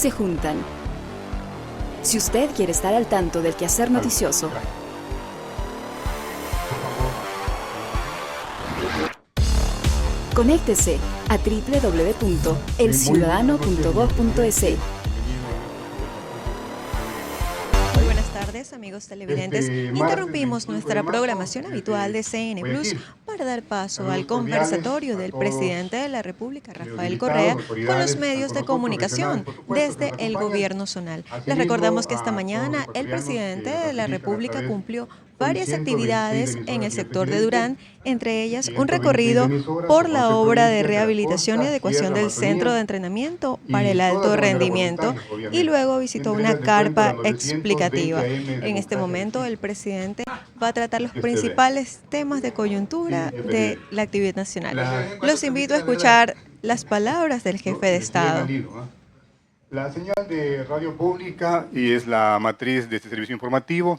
se juntan. Si usted quiere estar al tanto del quehacer noticioso, conéctese a www.elciudadano.gov.es. Muy buenas tardes, amigos televidentes. Interrumpimos nuestra programación habitual de CN Plus para dar paso al conversatorio del presidente de la República, Rafael Correa, con los medios de comunicación desde el gobierno zonal. Les recordamos que esta mañana el presidente de la República cumplió varias actividades en el sector de Durán, entre ellas un recorrido por la obra de rehabilitación y adecuación del centro de entrenamiento para el alto rendimiento y luego visitó una carpa explicativa. En este momento el presidente va a tratar los principales temas de coyuntura de la actividad nacional. Los invito a escuchar las palabras del jefe de Estado. La señal de radio pública y es la matriz de este servicio informativo.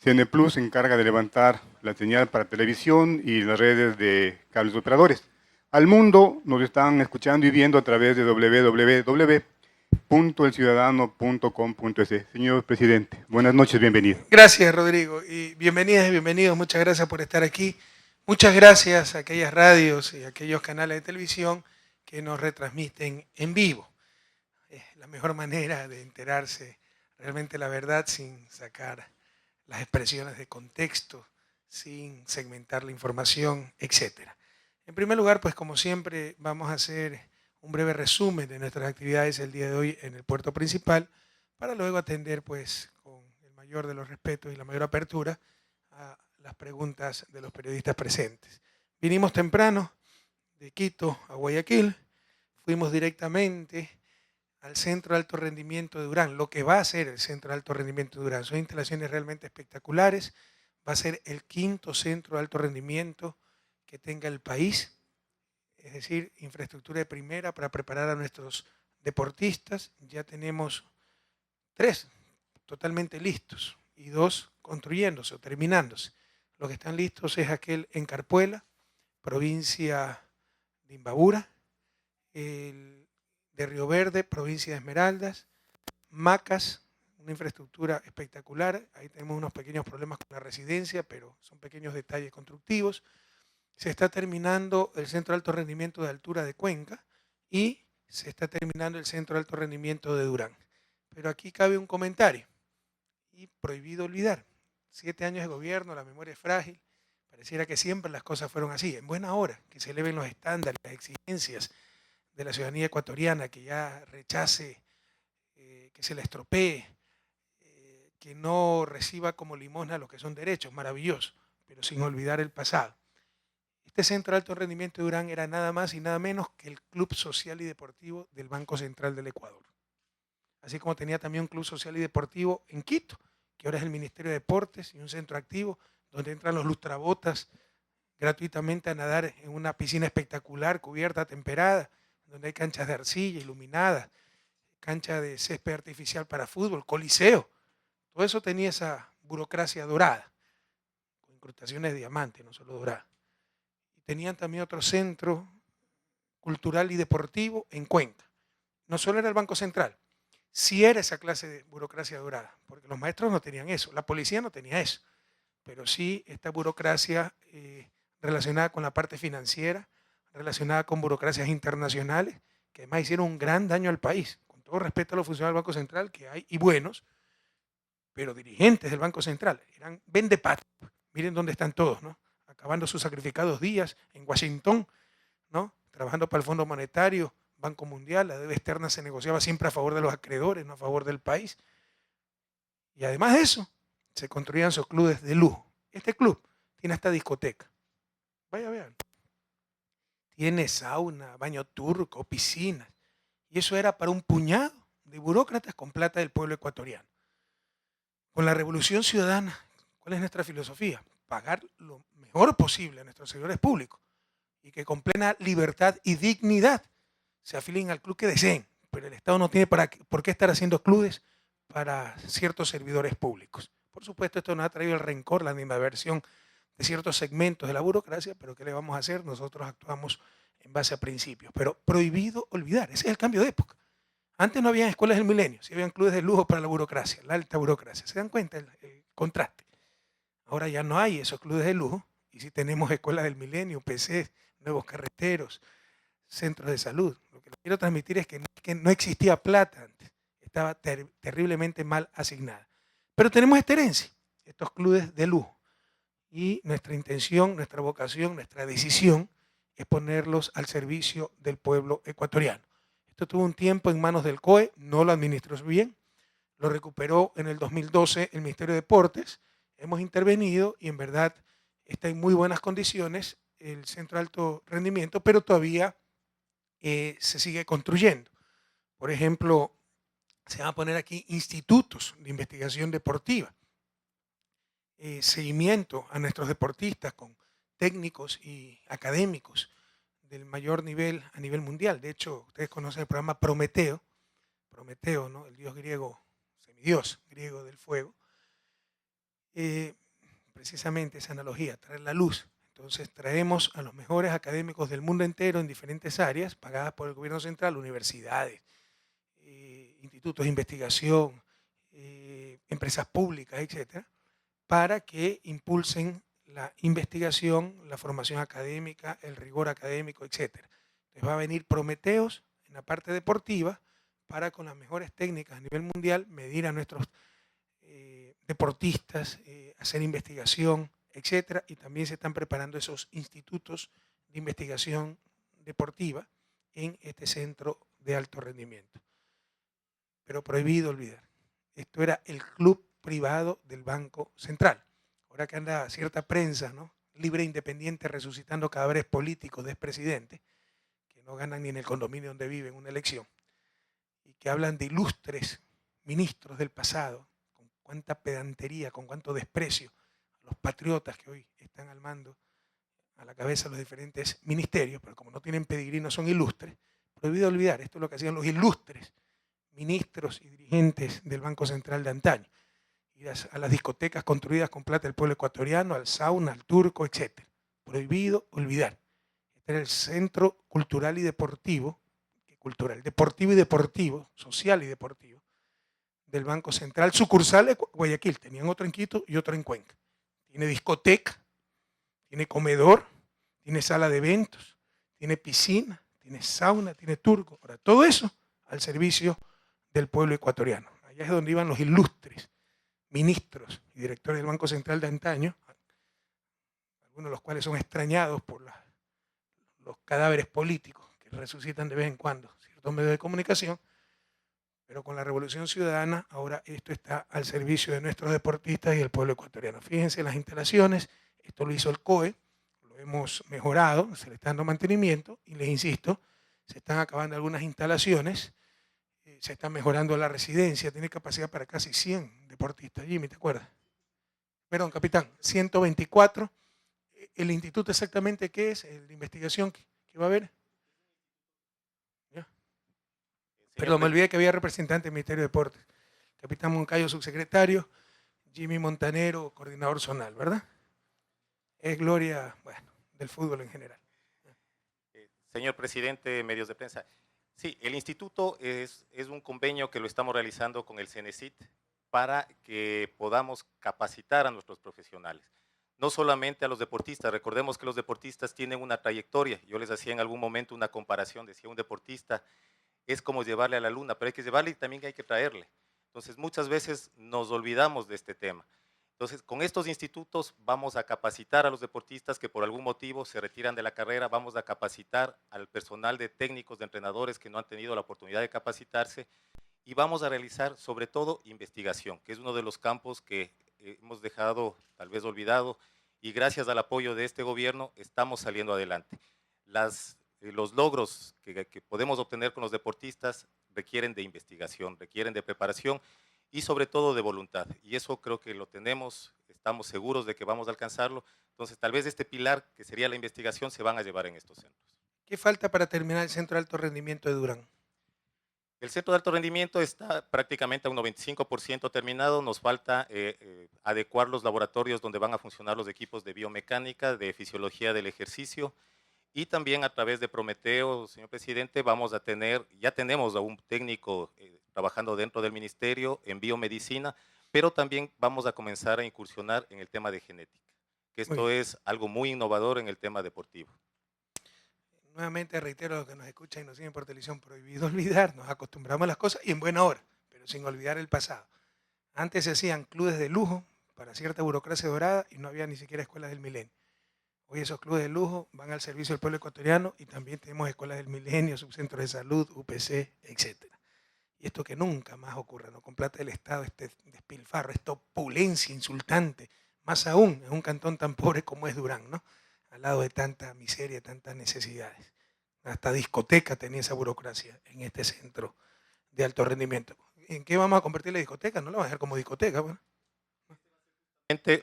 CN Plus se encarga de levantar la señal para televisión y las redes de cables operadores. Al mundo nos están escuchando y viendo a través de www.elciudadano.com.es. Señor presidente, buenas noches, bienvenido. Gracias, Rodrigo, y bienvenidas y bienvenidos. Muchas gracias por estar aquí. Muchas gracias a aquellas radios y a aquellos canales de televisión que nos retransmiten en vivo. Es la mejor manera de enterarse realmente la verdad sin sacar las expresiones de contexto, sin segmentar la información, etc. En primer lugar, pues como siempre, vamos a hacer un breve resumen de nuestras actividades el día de hoy en el puerto principal, para luego atender pues con el mayor de los respetos y la mayor apertura a las preguntas de los periodistas presentes. Vinimos temprano de Quito a Guayaquil, fuimos directamente al Centro de Alto Rendimiento de Durán, lo que va a ser el Centro de Alto Rendimiento de Durán. Son instalaciones realmente espectaculares, va a ser el 5º centro de alto rendimiento que tenga el país, es decir, infraestructura de primera para preparar a nuestros deportistas. Ya tenemos 3 totalmente listos y 2 construyéndose o terminándose. Los que están listos es aquel en Carpuela, provincia de Imbabura, el de Río Verde, provincia de Esmeraldas, Macas, una infraestructura espectacular. Ahí tenemos unos pequeños problemas con la residencia, pero son pequeños detalles constructivos. Se está terminando el Centro de Alto Rendimiento de Altura de Cuenca y se está terminando el Centro de Alto Rendimiento de Durán. Pero aquí cabe un comentario y prohibido olvidar. 7 años de gobierno, la memoria es frágil. Pareciera que siempre las cosas fueron así. En buena hora, que se eleven los estándares, las exigencias de la ciudadanía ecuatoriana, que ya rechace, que se la estropee, que no reciba como limosna lo que son derechos, maravilloso, pero sin olvidar el pasado. Este Centro de Alto Rendimiento de Durán era nada más y nada menos que el Club Social y Deportivo del Banco Central del Ecuador. Así como tenía también un Club Social y Deportivo en Quito, que ahora es el Ministerio de Deportes y un centro activo donde entran los lustrabotas gratuitamente a nadar en una piscina espectacular, cubierta, temperada, donde hay canchas de arcilla iluminadas, cancha de césped artificial para fútbol, coliseo. Todo eso tenía esa burocracia dorada, con incrustaciones de diamante, no solo dorada. Y tenían también otro centro cultural y deportivo en Cuenca. No solo era el Banco Central, sí era esa clase de burocracia dorada, porque los maestros no tenían eso, la policía no tenía eso, pero sí esta burocracia relacionada con la parte financiera, relacionada con burocracias internacionales, que además hicieron un gran daño al país. Con todo respeto a los funcionarios del Banco Central, que hay, y buenos, pero dirigentes del Banco Central, eran vendepatrias. Miren dónde están todos, ¿no? Acabando sus sacrificados días en Washington, ¿no? Trabajando para el Fondo Monetario, Banco Mundial, la deuda externa se negociaba siempre a favor de los acreedores, no a favor del país. Y además de eso, se construían sus clubes de lujo. Este club tiene hasta discoteca. Vaya, vean. Tiene sauna, baño turco, piscinas. Y eso era para un puñado de burócratas con plata del pueblo ecuatoriano. Con la Revolución Ciudadana, ¿cuál es nuestra filosofía? Pagar lo mejor posible a nuestros servidores públicos y que con plena libertad y dignidad se afilien al club que deseen. Pero el Estado no tiene por qué estar haciendo clubes para ciertos servidores públicos. Por supuesto, esto nos ha traído el rencor, la animadversión de ciertos segmentos de la burocracia, pero ¿qué le vamos a hacer? Nosotros actuamos en base a principios, pero prohibido olvidar, ese es el cambio de época. Antes no había escuelas del milenio, sí habían clubes de lujo para la burocracia, la alta burocracia. ¿Se dan cuenta el contraste? Ahora ya no hay esos clubes de lujo y sí tenemos escuelas del milenio, PCs, nuevos carreteros, centros de salud. Lo que les quiero transmitir es que no existía plata antes, estaba terriblemente mal asignada. Pero tenemos esta herencia, estos clubes de lujo. Y nuestra intención, nuestra vocación, nuestra decisión es ponerlos al servicio del pueblo ecuatoriano. Esto tuvo un tiempo en manos del COE, no lo administró bien, lo recuperó en el 2012 el Ministerio de Deportes, hemos intervenido y en verdad está en muy buenas condiciones el Centro de Alto Rendimiento, pero todavía se sigue construyendo. Por ejemplo, se van a poner aquí institutos de investigación deportiva, seguimiento a nuestros deportistas con técnicos y académicos del mayor nivel a nivel mundial. De hecho, ustedes conocen el programa Prometeo, ¿no? El dios griego, semidios griego del fuego. Precisamente esa analogía, traer la luz. Entonces traemos a los mejores académicos del mundo entero en diferentes áreas, pagadas por el gobierno central, universidades, institutos de investigación, empresas públicas, etcétera, para que impulsen la investigación, la formación académica, el rigor académico, etcétera. Entonces va a venir Prometeos en la parte deportiva para con las mejores técnicas a nivel mundial medir a nuestros deportistas, hacer investigación, etcétera, y también se están preparando esos institutos de investigación deportiva en este centro de alto rendimiento. Pero prohibido olvidar, esto era el club privado del Banco Central. Ahora que anda cierta prensa, ¿no?, libre e independiente resucitando cadáveres políticos de expresidentes que no ganan ni en el condominio donde viven una elección y que hablan de ilustres ministros del pasado, con cuánta pedantería, con cuánto desprecio a los patriotas que hoy están al mando, a la cabeza de los diferentes ministerios, pero como no tienen pedigrí no son ilustres. Prohibido olvidar, esto es lo que hacían los ilustres ministros y dirigentes del Banco Central de antaño, ir a las discotecas construidas con plata del pueblo ecuatoriano, al sauna, al turco, etc. Prohibido olvidar. Este era el centro cultural y deportivo, deportivo y deportivo, social y deportivo, del Banco Central, sucursal de Guayaquil. Tenían otro en Quito y otro en Cuenca. Tiene discoteca, tiene comedor, tiene sala de eventos, tiene piscina, tiene sauna, tiene turco. Ahora, todo eso al servicio del pueblo ecuatoriano. Allá es donde iban los ilustres ministros y directores del Banco Central de antaño, algunos de los cuales son extrañados por los cadáveres políticos que resucitan de vez en cuando ciertos medios de comunicación, pero con la Revolución Ciudadana ahora esto está al servicio de nuestros deportistas y del pueblo ecuatoriano. Fíjense en las instalaciones, esto lo hizo el COE, lo hemos mejorado, se le está dando mantenimiento y les insisto, se están acabando algunas instalaciones, se está mejorando la residencia, tiene capacidad para casi 100 deportistas. Jimmy, ¿te acuerdas? Perdón, capitán, 124. ¿El instituto exactamente qué es? ¿El de investigación que va a haber? ¿Ya? Perdón, me olvidé que había representante del Ministerio de Deportes. Capitán Moncayo, subsecretario, Jimmy Montanero, coordinador zonal, ¿verdad? Es gloria, bueno, del fútbol en general. Señor presidente, medios de prensa. Sí, el instituto es un convenio que lo estamos realizando con el CENESID para que podamos capacitar a nuestros profesionales. No solamente a los deportistas, recordemos que los deportistas tienen una trayectoria. Yo les hacía en algún momento una comparación, decía un deportista es como llevarle a la luna, pero hay que llevarle y también hay que traerle. Entonces muchas veces nos olvidamos de este tema. Entonces, con estos institutos vamos a capacitar a los deportistas que por algún motivo se retiran de la carrera, vamos a capacitar al personal de técnicos, de entrenadores que no han tenido la oportunidad de capacitarse y vamos a realizar sobre todo investigación, que es uno de los campos que hemos dejado tal vez olvidado y gracias al apoyo de este gobierno estamos saliendo adelante. Los logros que podemos obtener con los deportistas requieren de investigación, requieren de preparación y sobre todo de voluntad, y eso creo que lo tenemos, estamos seguros de que vamos a alcanzarlo, entonces tal vez este pilar que sería la investigación se van a llevar en estos centros. ¿Qué falta para terminar el Centro de Alto Rendimiento de Durán? El Centro de Alto Rendimiento está prácticamente a un 95% terminado, nos falta adecuar los laboratorios donde van a funcionar los equipos de biomecánica, de fisiología del ejercicio Y también a través de Prometeo, señor presidente, vamos a tener, ya tenemos a un técnico trabajando dentro del ministerio en biomedicina, pero también vamos a comenzar a incursionar en el tema de genética, que esto es algo muy innovador en el tema deportivo. Nuevamente reitero a los que nos escuchan y nos siguen por televisión, prohibido olvidar, nos acostumbramos a las cosas y en buena hora, pero sin olvidar el pasado. Antes se hacían clubes de lujo para cierta burocracia dorada y no había ni siquiera escuelas del milenio. Hoy esos clubes de lujo van al servicio del pueblo ecuatoriano y también tenemos escuelas del milenio, subcentros de salud, UPC, etc. Y esto que nunca más ocurra, ¿no? Con plata del Estado, este despilfarro, esta opulencia insultante, más aún en un cantón tan pobre como es Durán, ¿no? Al lado de tanta miseria, tantas necesidades. Hasta discoteca tenía esa burocracia en este centro de alto rendimiento. ¿En qué vamos a convertir la discoteca? No la vamos a dejar como discoteca. Bueno.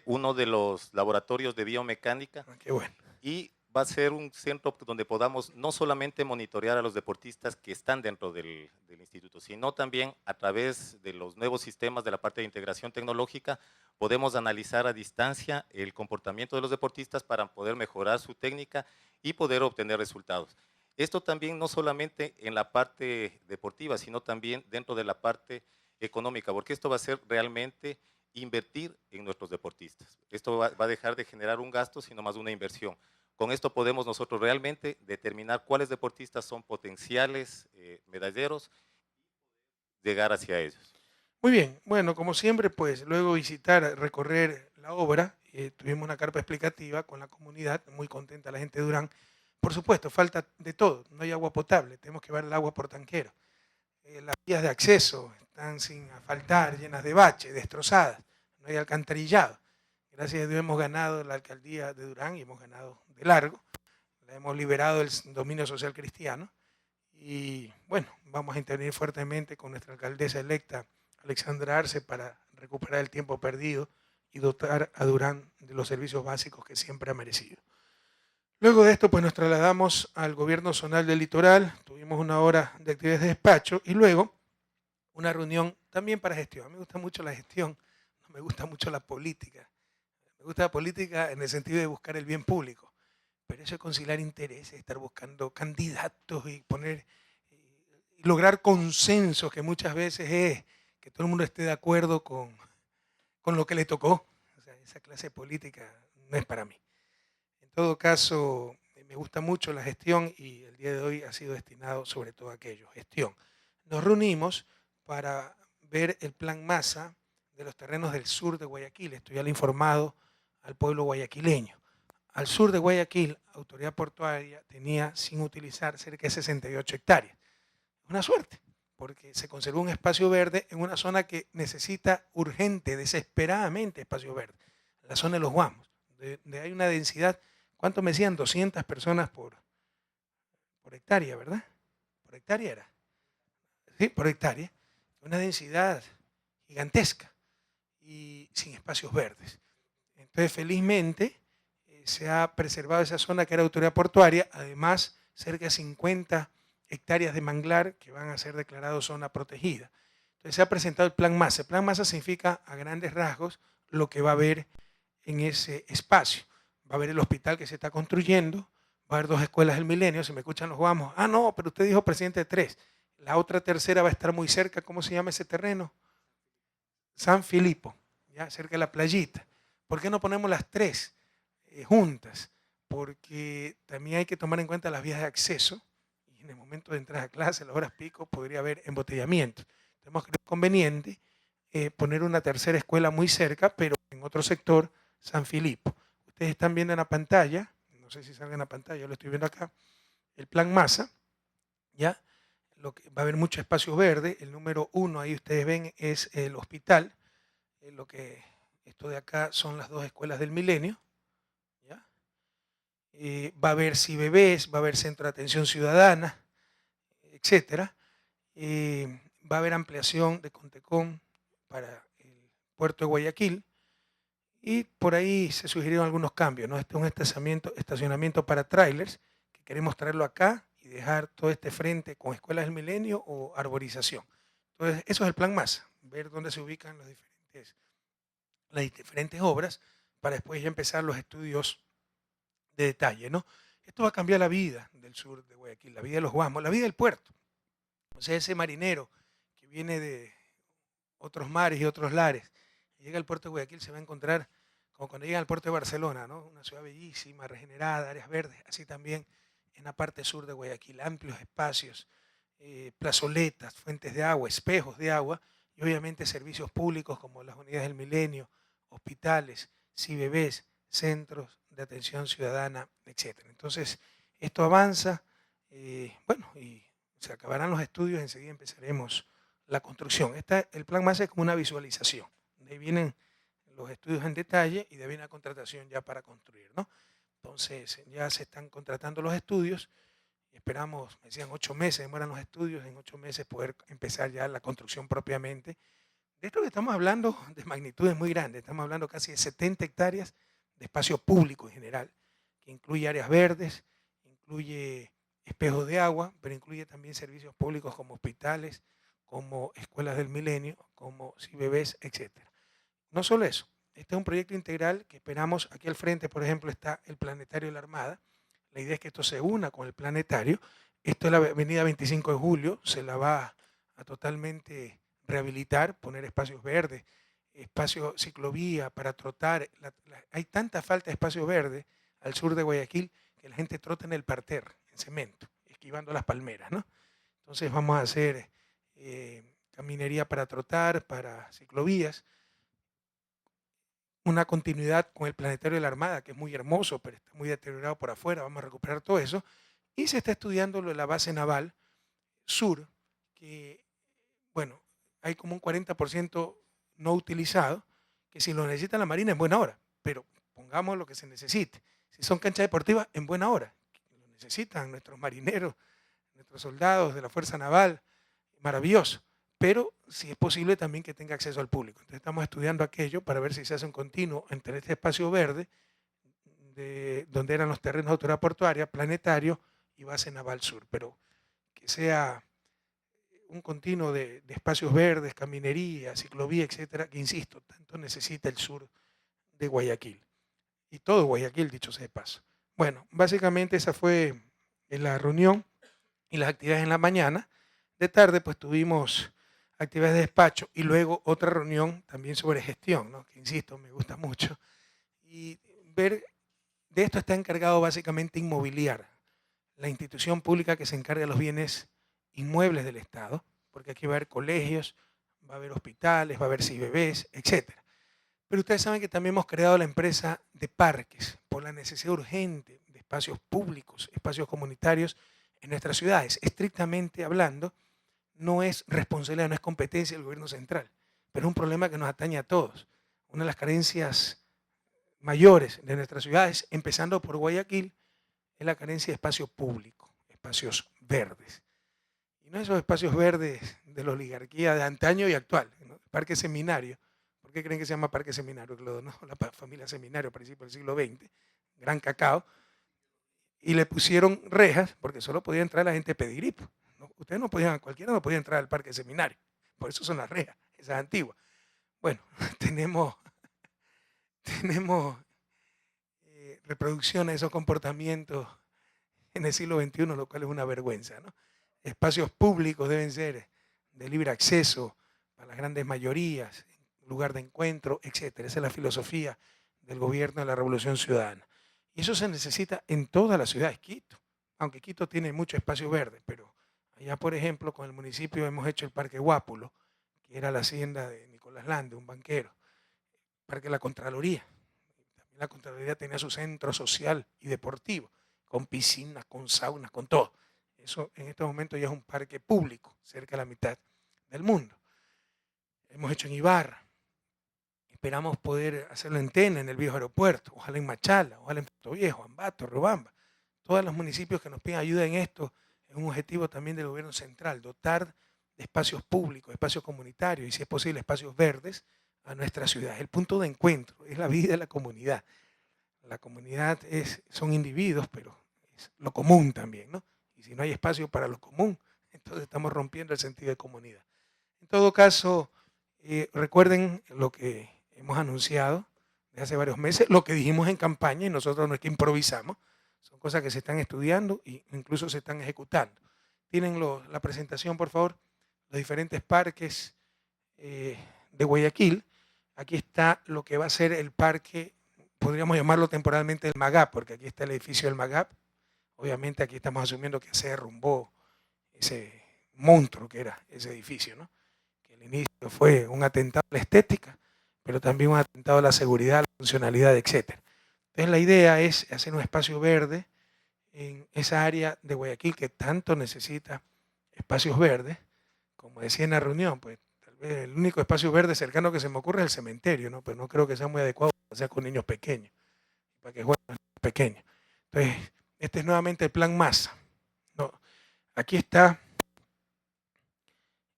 Uno de los laboratorios de biomecánica. Qué bueno. Y va a ser un centro donde podamos no solamente monitorear a los deportistas que están dentro del instituto, sino también a través de los nuevos sistemas de la parte de integración tecnológica, podemos analizar a distancia el comportamiento de los deportistas para poder mejorar su técnica y poder obtener resultados. Esto también no solamente en la parte deportiva, sino también dentro de la parte económica, porque esto va a ser realmente invertir en nuestros deportistas. Esto va a dejar de generar un gasto, sino más una inversión. Con esto podemos nosotros realmente determinar cuáles deportistas son potenciales medalleros y llegar hacia ellos. Muy bien, bueno, como siempre, pues luego visitar, recorrer la obra, tuvimos una carpa explicativa con la comunidad, muy contenta la gente de Durán. Por supuesto, falta de todo, no hay agua potable, tenemos que llevar el agua por tanquero. Las vías de acceso están sin asfaltar, llenas de baches, destrozadas, no hay alcantarillado. Gracias a Dios hemos ganado la alcaldía de Durán y hemos ganado de largo. La hemos liberado del dominio social cristiano y bueno, vamos a intervenir fuertemente con nuestra alcaldesa electa, Alexandra Arce, para recuperar el tiempo perdido y dotar a Durán de los servicios básicos que siempre ha merecido. Luego de esto, pues nos trasladamos al gobierno zonal del litoral, tuvimos una hora de actividades de despacho y luego una reunión también para gestión. A mí me gusta mucho la gestión, no me gusta mucho la política. Me gusta la política en el sentido de buscar el bien público, pero eso de conciliar intereses, estar buscando candidatos y y lograr consensos, que muchas veces es que todo el mundo esté de acuerdo con lo que le tocó. O sea, esa clase de política no es para mí. En todo caso, me gusta mucho la gestión y el día de hoy ha sido destinado sobre todo a aquello, gestión. Nos reunimos para ver el plan Masa de los terrenos del sur de Guayaquil. Esto ya lo he informado al pueblo guayaquileño. Al sur de Guayaquil, Autoridad Portuaria tenía sin utilizar cerca de 68 hectáreas. Una suerte, porque se conservó un espacio verde en una zona que necesita urgente, desesperadamente espacio verde, la zona de los Guamos, donde hay una densidad. ¿Cuánto me decían? 200 personas por hectárea, ¿verdad? Por hectárea era. Sí, por hectárea. Una densidad gigantesca y sin espacios verdes. Entonces, felizmente, se ha preservado esa zona que era autoridad portuaria, además, cerca de 50 hectáreas de manglar que van a ser declarados zona protegida. Entonces, se ha presentado el Plan Masa. El Plan Masa significa, a grandes rasgos, lo que va a haber en ese espacio. Va a haber el hospital que se está construyendo, va a haber 2 escuelas del milenio, si me escuchan los Guamos. Ah, no, pero usted dijo presidente de 3. La otra tercera va a estar muy cerca, ¿cómo se llama ese terreno? San Filipo, ya cerca de la playita. ¿Por qué no ponemos las 3 juntas? Porque también hay que tomar en cuenta las vías de acceso y en el momento de entrar a clase, a las horas pico, podría haber embotellamiento. Hemos creído conveniente poner una tercera escuela muy cerca, pero en otro sector, San Filipo. Ustedes están viendo en la pantalla, no sé si salga en la pantalla, yo lo estoy viendo acá, el plan Masa, ¿ya? Va a haber mucho espacio verde. El número 1, ahí ustedes ven, es el hospital. Esto de acá son las 2 escuelas del milenio, ¿ya? Va a haber CIBEBES, va a haber centro de atención ciudadana, etc. Va a haber ampliación de Contecón para el puerto de Guayaquil. Y por ahí se sugirieron algunos cambios, ¿no? Este es un estacionamiento para trailers, que queremos traerlo acá y dejar todo este frente con escuelas del milenio o arborización. Entonces, eso es el plan Masa, ver dónde se ubican las diferentes obras para después ya empezar los estudios de detalle, ¿no? Esto va a cambiar la vida del sur de Guayaquil, la vida de los guasmos, la vida del puerto. O sea, ese marinero que viene de otros mares y otros lares, y llega al puerto de Guayaquil, se va a encontrar como cuando llega al puerto de Barcelona, ¿no? Una ciudad bellísima, regenerada, áreas verdes, así también en la parte sur de Guayaquil, amplios espacios, plazoletas, fuentes de agua, espejos de agua, y obviamente servicios públicos como las unidades del Milenio, hospitales, CIBBs, centros de atención ciudadana, etc. Entonces, esto avanza, bueno, y se acabarán los estudios, enseguida empezaremos la construcción. El plan más es como una visualización. De ahí vienen los estudios en detalle y de ahí viene la contratación ya para construir, ¿no? Entonces, ya se están contratando los estudios. Esperamos, me decían 8 meses, demoran los estudios, en 8 meses poder empezar ya la construcción propiamente. De esto que estamos hablando de magnitudes muy grandes, estamos hablando casi de 70 hectáreas de espacio público en general, que incluye áreas verdes, incluye espejos de agua, pero incluye también servicios públicos como hospitales, como escuelas del Milenio, como CIBBs, etc. No solo eso, este es un proyecto integral que esperamos, aquí al frente, por ejemplo, está el Planetario de la Armada. La idea es que esto se una con el planetario. Esto es la avenida 25 de Julio, se la va a totalmente rehabilitar, poner espacios verdes, espacio ciclovía para trotar. Hay tanta falta de espacio verde al sur de Guayaquil que la gente trota en el parterre, en cemento, esquivando las palmeras, ¿no? Entonces vamos a hacer caminería para trotar, para ciclovías, una continuidad con el Planetario de la Armada, que es muy hermoso, pero está muy deteriorado por afuera, vamos a recuperar todo eso. Y se está estudiando lo de la base naval sur, que, bueno, hay como un 40% no utilizado, que si lo necesita la Marina en buena hora, pero pongamos lo que se necesite. Si son canchas deportivas, en buena hora, lo necesitan nuestros marineros, nuestros soldados de la Fuerza Naval, maravilloso. Pero si es posible también que tenga acceso al público. Entonces estamos estudiando aquello para ver si se hace un continuo entre este espacio verde, donde eran los terrenos de autoridad portuaria, planetario y base naval sur, pero que sea un continuo de espacios verdes, caminería, ciclovía, etcétera, que insisto, tanto necesita el sur de Guayaquil. Y todo Guayaquil, dicho sea de paso. Bueno, básicamente esa fue la reunión y las actividades en la mañana. De tarde, pues tuvimos actividades de despacho y luego otra reunión también sobre gestión, ¿no? Que insisto, me gusta mucho. Y ver, de esto está encargado básicamente Inmobiliar, la institución pública que se encarga de los bienes inmuebles del Estado, porque aquí va a haber colegios, va a haber hospitales, va a haber CIBBs, etc. Pero ustedes saben que también hemos creado la empresa de parques por la necesidad urgente de espacios públicos, espacios comunitarios en nuestras ciudades. Estrictamente hablando, no es responsabilidad, no es competencia del gobierno central, pero es un problema que nos atañe a todos. Una de las carencias mayores de nuestras ciudades, empezando por Guayaquil, es la carencia de espacio público, espacios verdes. Y no esos espacios verdes de la oligarquía de antaño y actual, ¿no? El Parque Seminario. ¿Por qué creen que se llama Parque Seminario? Que lo donó la familia Seminario a principios del siglo XX, Gran Cacao, y le pusieron rejas porque solo podía entrar la gente pedigrí. ¿No? Ustedes no podían, cualquiera no podía entrar al Parque Seminario, por eso son las rejas, esas antiguas. Bueno, tenemos reproducción de esos comportamientos en el siglo XXI, lo cual es una vergüenza, ¿no? Espacios públicos deben ser de libre acceso para las grandes mayorías, lugar de encuentro, etc. Esa es la filosofía del gobierno de la Revolución Ciudadana. Y eso se necesita en todas las ciudades. Quito, aunque Quito tiene mucho espacio verde, pero allá, por ejemplo, con el municipio hemos hecho el Parque Guápulo, que era la hacienda de Nicolás Lande, un banquero, Parque de la Contraloría. También la Contraloría tenía su centro social y deportivo, con piscinas, con saunas, con todo. Eso en este momento ya es un parque público, cerca de la mitad del mundo. Hemos hecho en Ibarra. Esperamos poder hacerlo en Tena, en el viejo aeropuerto, ojalá en Machala, ojalá en Puerto Viejo, Ambato, Riobamba. Todos los municipios que nos piden ayuda en esto es un objetivo también del gobierno central, dotar de espacios públicos, espacios comunitarios y, si es posible, espacios verdes a nuestra ciudad. Es el punto de encuentro, es la vida de la comunidad. La comunidad son individuos, pero es lo común también, ¿no? Y si no hay espacio para lo común, entonces estamos rompiendo el sentido de comunidad. En todo caso, recuerden lo que hemos anunciado desde hace varios meses, lo que dijimos en campaña, y nosotros no es que improvisamos, Son cosas que se están estudiando e incluso se están ejecutando. Tienen la presentación, por favor, los diferentes parques de Guayaquil. Aquí está lo que va a ser el parque, podríamos llamarlo temporalmente el MAGAP, porque aquí está el edificio del MAGAP. Obviamente aquí estamos asumiendo que se derrumbó ese monstruo que era ese edificio, ¿no? Que al inicio fue un atentado a la estética, pero también un atentado a la seguridad, a la funcionalidad, etc. Entonces la idea es hacer un espacio verde en esa área de Guayaquil que tanto necesita espacios verdes. Como decía en la reunión, pues tal vez el único espacio verde cercano que se me ocurre es el cementerio, ¿no? Pero no creo que sea muy adecuado para hacer con niños pequeños, para que jueguen los niños pequeños. Entonces, este es nuevamente el plan Masa, ¿no? Aquí está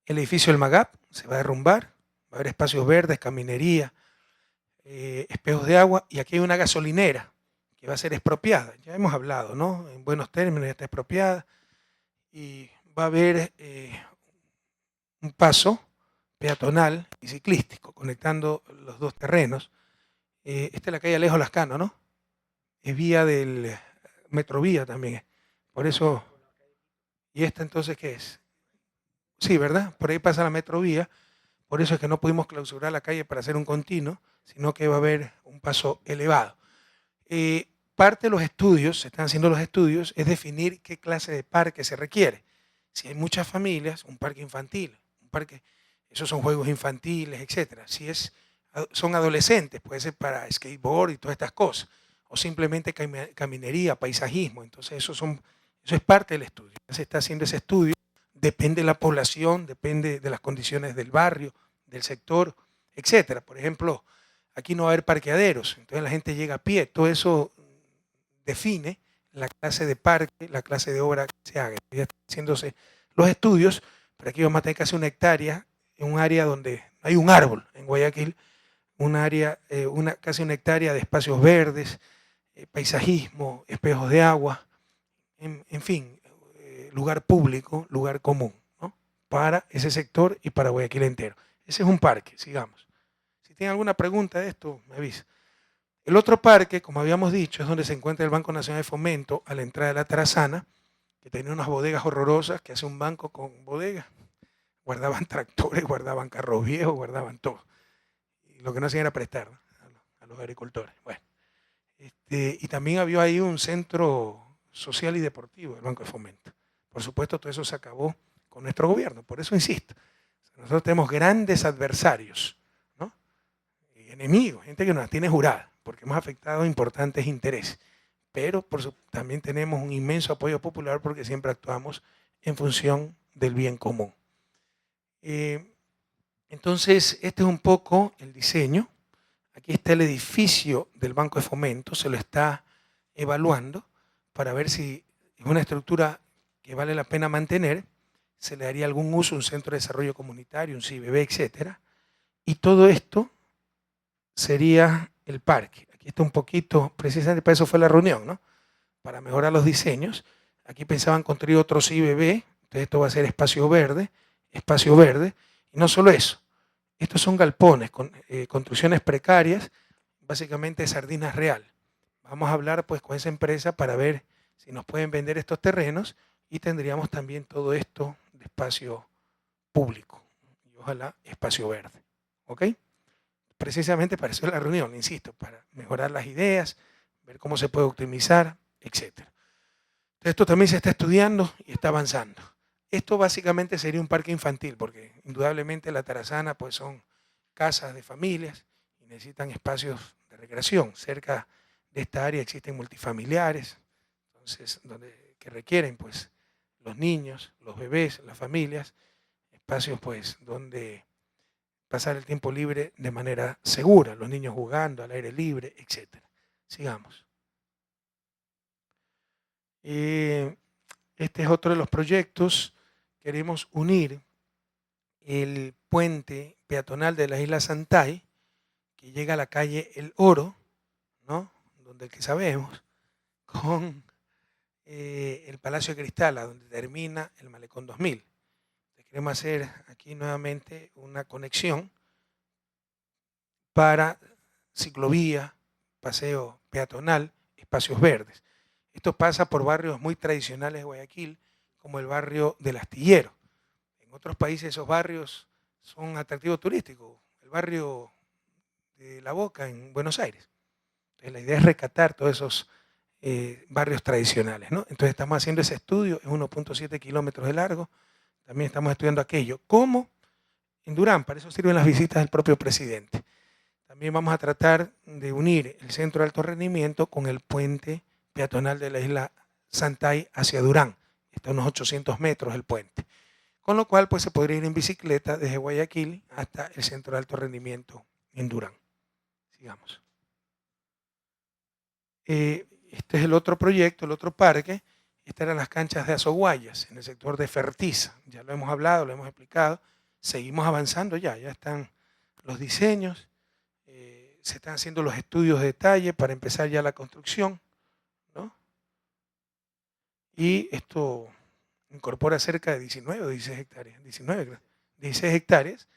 el edificio del MAGAP, se va a derrumbar, va a haber espacios verdes, caminería, espejos de agua, y aquí hay una gasolinera que va a ser expropiada. Ya hemos hablado, ¿no? En buenos términos, ya está expropiada, y va a haber un paso peatonal y ciclístico conectando los dos terrenos. Esta es la calle Alejo Lascano, ¿no? Es vía del Metrovía también. Por eso, ¿y esta entonces qué es? Sí, ¿verdad? Por ahí pasa la Metrovía. Por eso es que no pudimos clausurar la calle para hacer un continuo, sino que va a haber un paso elevado. Parte de los estudios, se están haciendo los estudios, es definir qué clase de parque se requiere. Si hay muchas familias, un parque infantil, un parque, esos son juegos infantiles, etc. Si son adolescentes, puede ser para skateboard y todas estas cosas, o simplemente caminería, paisajismo. Entonces eso es parte del estudio. Se está haciendo ese estudio, depende de la población, depende de las condiciones del barrio, del sector, etc. Por ejemplo, aquí no va a haber parqueaderos, entonces la gente llega a pie. Todo eso define la clase de parque, la clase de obra que se haga. Ya están haciéndose los estudios, pero aquí vamos a tener casi 1 hectárea en un área donde hay un árbol en Guayaquil, casi 1 hectárea de espacios verdes, paisajismo, espejos de agua, en fin, lugar público, lugar común, ¿no? Para ese sector y para Guayaquil entero. Ese es un parque, sigamos. Si tienen alguna pregunta de esto, me avisa. El otro parque, como habíamos dicho, es donde se encuentra el Banco Nacional de Fomento a la entrada de la Tarazana, que tenía unas bodegas horrorosas, que hace un banco con bodegas. Guardaban tractores, guardaban carros viejos, guardaban todo. Y lo que no hacían era prestar, ¿no?, a los agricultores. Bueno, y también había ahí un centro social y deportivo del Banco de Fomento. Por supuesto, todo eso se acabó con nuestro gobierno. Por eso insisto, nosotros tenemos grandes adversarios, ¿no?, y enemigos, gente que nos tiene jurada, porque hemos afectado importantes intereses. Pero también tenemos un inmenso apoyo popular porque siempre actuamos en función del bien común. Entonces, este es un poco el diseño. Aquí está el edificio del Banco de Fomento, se lo está evaluando para ver si es una estructura que vale la pena mantener, se le daría algún uso, un centro de desarrollo comunitario, un CIBB, etc. Y todo esto sería el parque. Aquí está un poquito, precisamente para eso fue la reunión, ¿no? Para mejorar los diseños. Aquí pensaban construir otro CIBB, entonces esto va a ser espacio verde, y no solo eso. Estos son galpones, construcciones precarias, básicamente Sardinas Real. Vamos a hablar pues con esa empresa para ver si nos pueden vender estos terrenos y tendríamos también todo esto de espacio público y ojalá espacio verde. ¿Ok? Precisamente para eso es la reunión, insisto, para mejorar las ideas, ver cómo se puede optimizar, etc. Esto también se está estudiando y está avanzando. Esto básicamente sería un parque infantil, porque indudablemente la Tarazana pues son casas de familias y necesitan espacios de recreación. Cerca de esta área existen multifamiliares, entonces, que requieren pues los niños, los bebés, las familias, espacios pues donde pasar el tiempo libre de manera segura, los niños jugando al aire libre, etc. Sigamos. Este es otro de los proyectos. Queremos unir el puente peatonal de la isla Santay, que llega a la calle El Oro, ¿no?, donde el que sabemos, con el Palacio de Cristal, a donde termina el Malecón 2000. Entonces, queremos hacer aquí nuevamente una conexión para ciclovía, paseo peatonal, espacios verdes. Esto pasa por barrios muy tradicionales de Guayaquil, como el barrio del Astillero. En otros países esos barrios son atractivos turísticos. El barrio de La Boca en Buenos Aires. Entonces, la idea es rescatar todos esos barrios tradicionales, ¿no? Entonces estamos haciendo ese estudio, es 1.7 kilómetros de largo. También estamos estudiando aquello. ¿Cómo? En Durán, para eso sirven las visitas del propio presidente. También vamos a tratar de unir el centro de alto rendimiento con el puente peatonal de la isla Santay hacia Durán. Está a unos 800 metros el puente. Con lo cual, pues se podría ir en bicicleta desde Guayaquil hasta el centro de alto rendimiento en Durán. Sigamos. Este es el otro proyecto, el otro parque. Estas eran las canchas de Azoguayas, en el sector de Fertiza. Ya lo hemos hablado, lo hemos explicado. Seguimos avanzando ya están los diseños, se están haciendo los estudios de detalle para empezar ya la construcción, ¿no? Y esto incorpora cerca de 19 o 16 hectáreas, 16 hectáreas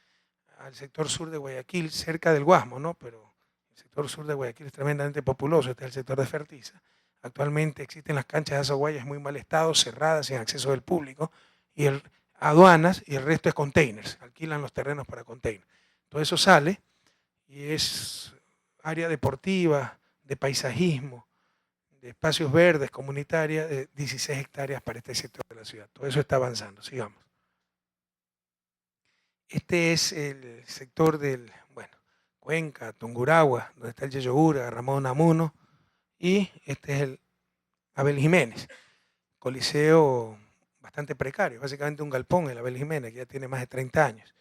al sector sur de Guayaquil, cerca del Guasmo, ¿no? Pero el sector sur de Guayaquil es tremendamente populoso, este es el sector de Fertiza. Actualmente existen las canchas de Azoguayas en muy mal estado, cerradas, sin acceso del público, y aduanas, y el resto es containers, alquilan los terrenos para containers. Todo eso sale y es área deportiva, de paisajismo, de espacios verdes, comunitarias, de 16 hectáreas para este sector de la ciudad. Todo eso está avanzando, sigamos. Este es el sector del, Cuenca, Tungurahua, donde está el Yeyogura, Ramón Unamuno, y este es el Abel Jiménez, coliseo bastante precario, básicamente un galpón, el Abel Jiménez, que ya tiene más de 30 años.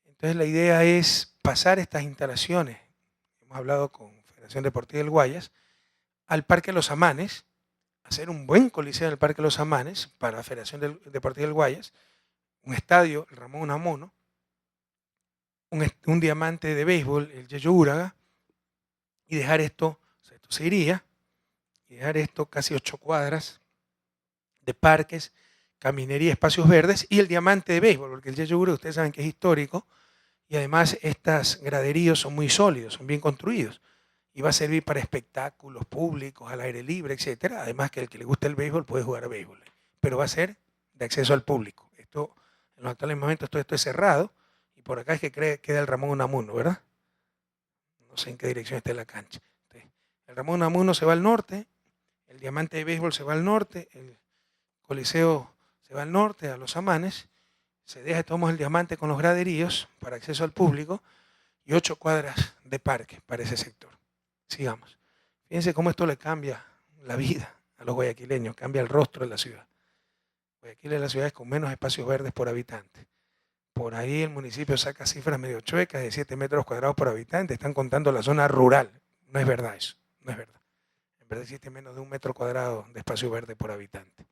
Entonces la idea es pasar estas instalaciones, hemos hablado con Federación Deportiva del Guayas, al Parque Los Amanes, hacer un buen coliseo en el Parque Los Amanes para la Federación Deportiva del Guayas, un estadio, el Ramón Unamuno, un diamante de béisbol, el Yeyo Úraga, y dejar esto se iría, y dejar esto casi 8 cuadras de parques, caminería, espacios verdes, y el diamante de béisbol, porque el Yeyo Úraga ustedes saben que es histórico, y además estos graderíos son muy sólidos, son bien construidos, y va a servir para espectáculos públicos, al aire libre, etc. Además que el que le gusta el béisbol puede jugar a béisbol, pero va a ser de acceso al público. Esto, en los actuales momentos todo esto es cerrado, y por acá es que queda el Ramón Unamuno, ¿verdad? No sé en qué dirección está la cancha. Entonces, el Ramón Unamuno se va al norte, el diamante de béisbol se va al norte, el coliseo se va al norte, a Los Amanes, se deja, tomamos el diamante con los graderíos para acceso al público y 8 cuadras de parque para ese sector. Sigamos. Fíjense cómo esto le cambia la vida a los guayaquileños, cambia el rostro de la ciudad. Guayaquil es la ciudad con menos espacios verdes por habitante. Por ahí el municipio saca cifras medio chuecas de 7 metros cuadrados por habitante. Están contando la zona rural. No es verdad eso, no es verdad. En verdad existe menos de 1 metro cuadrado de espacio verde por habitante.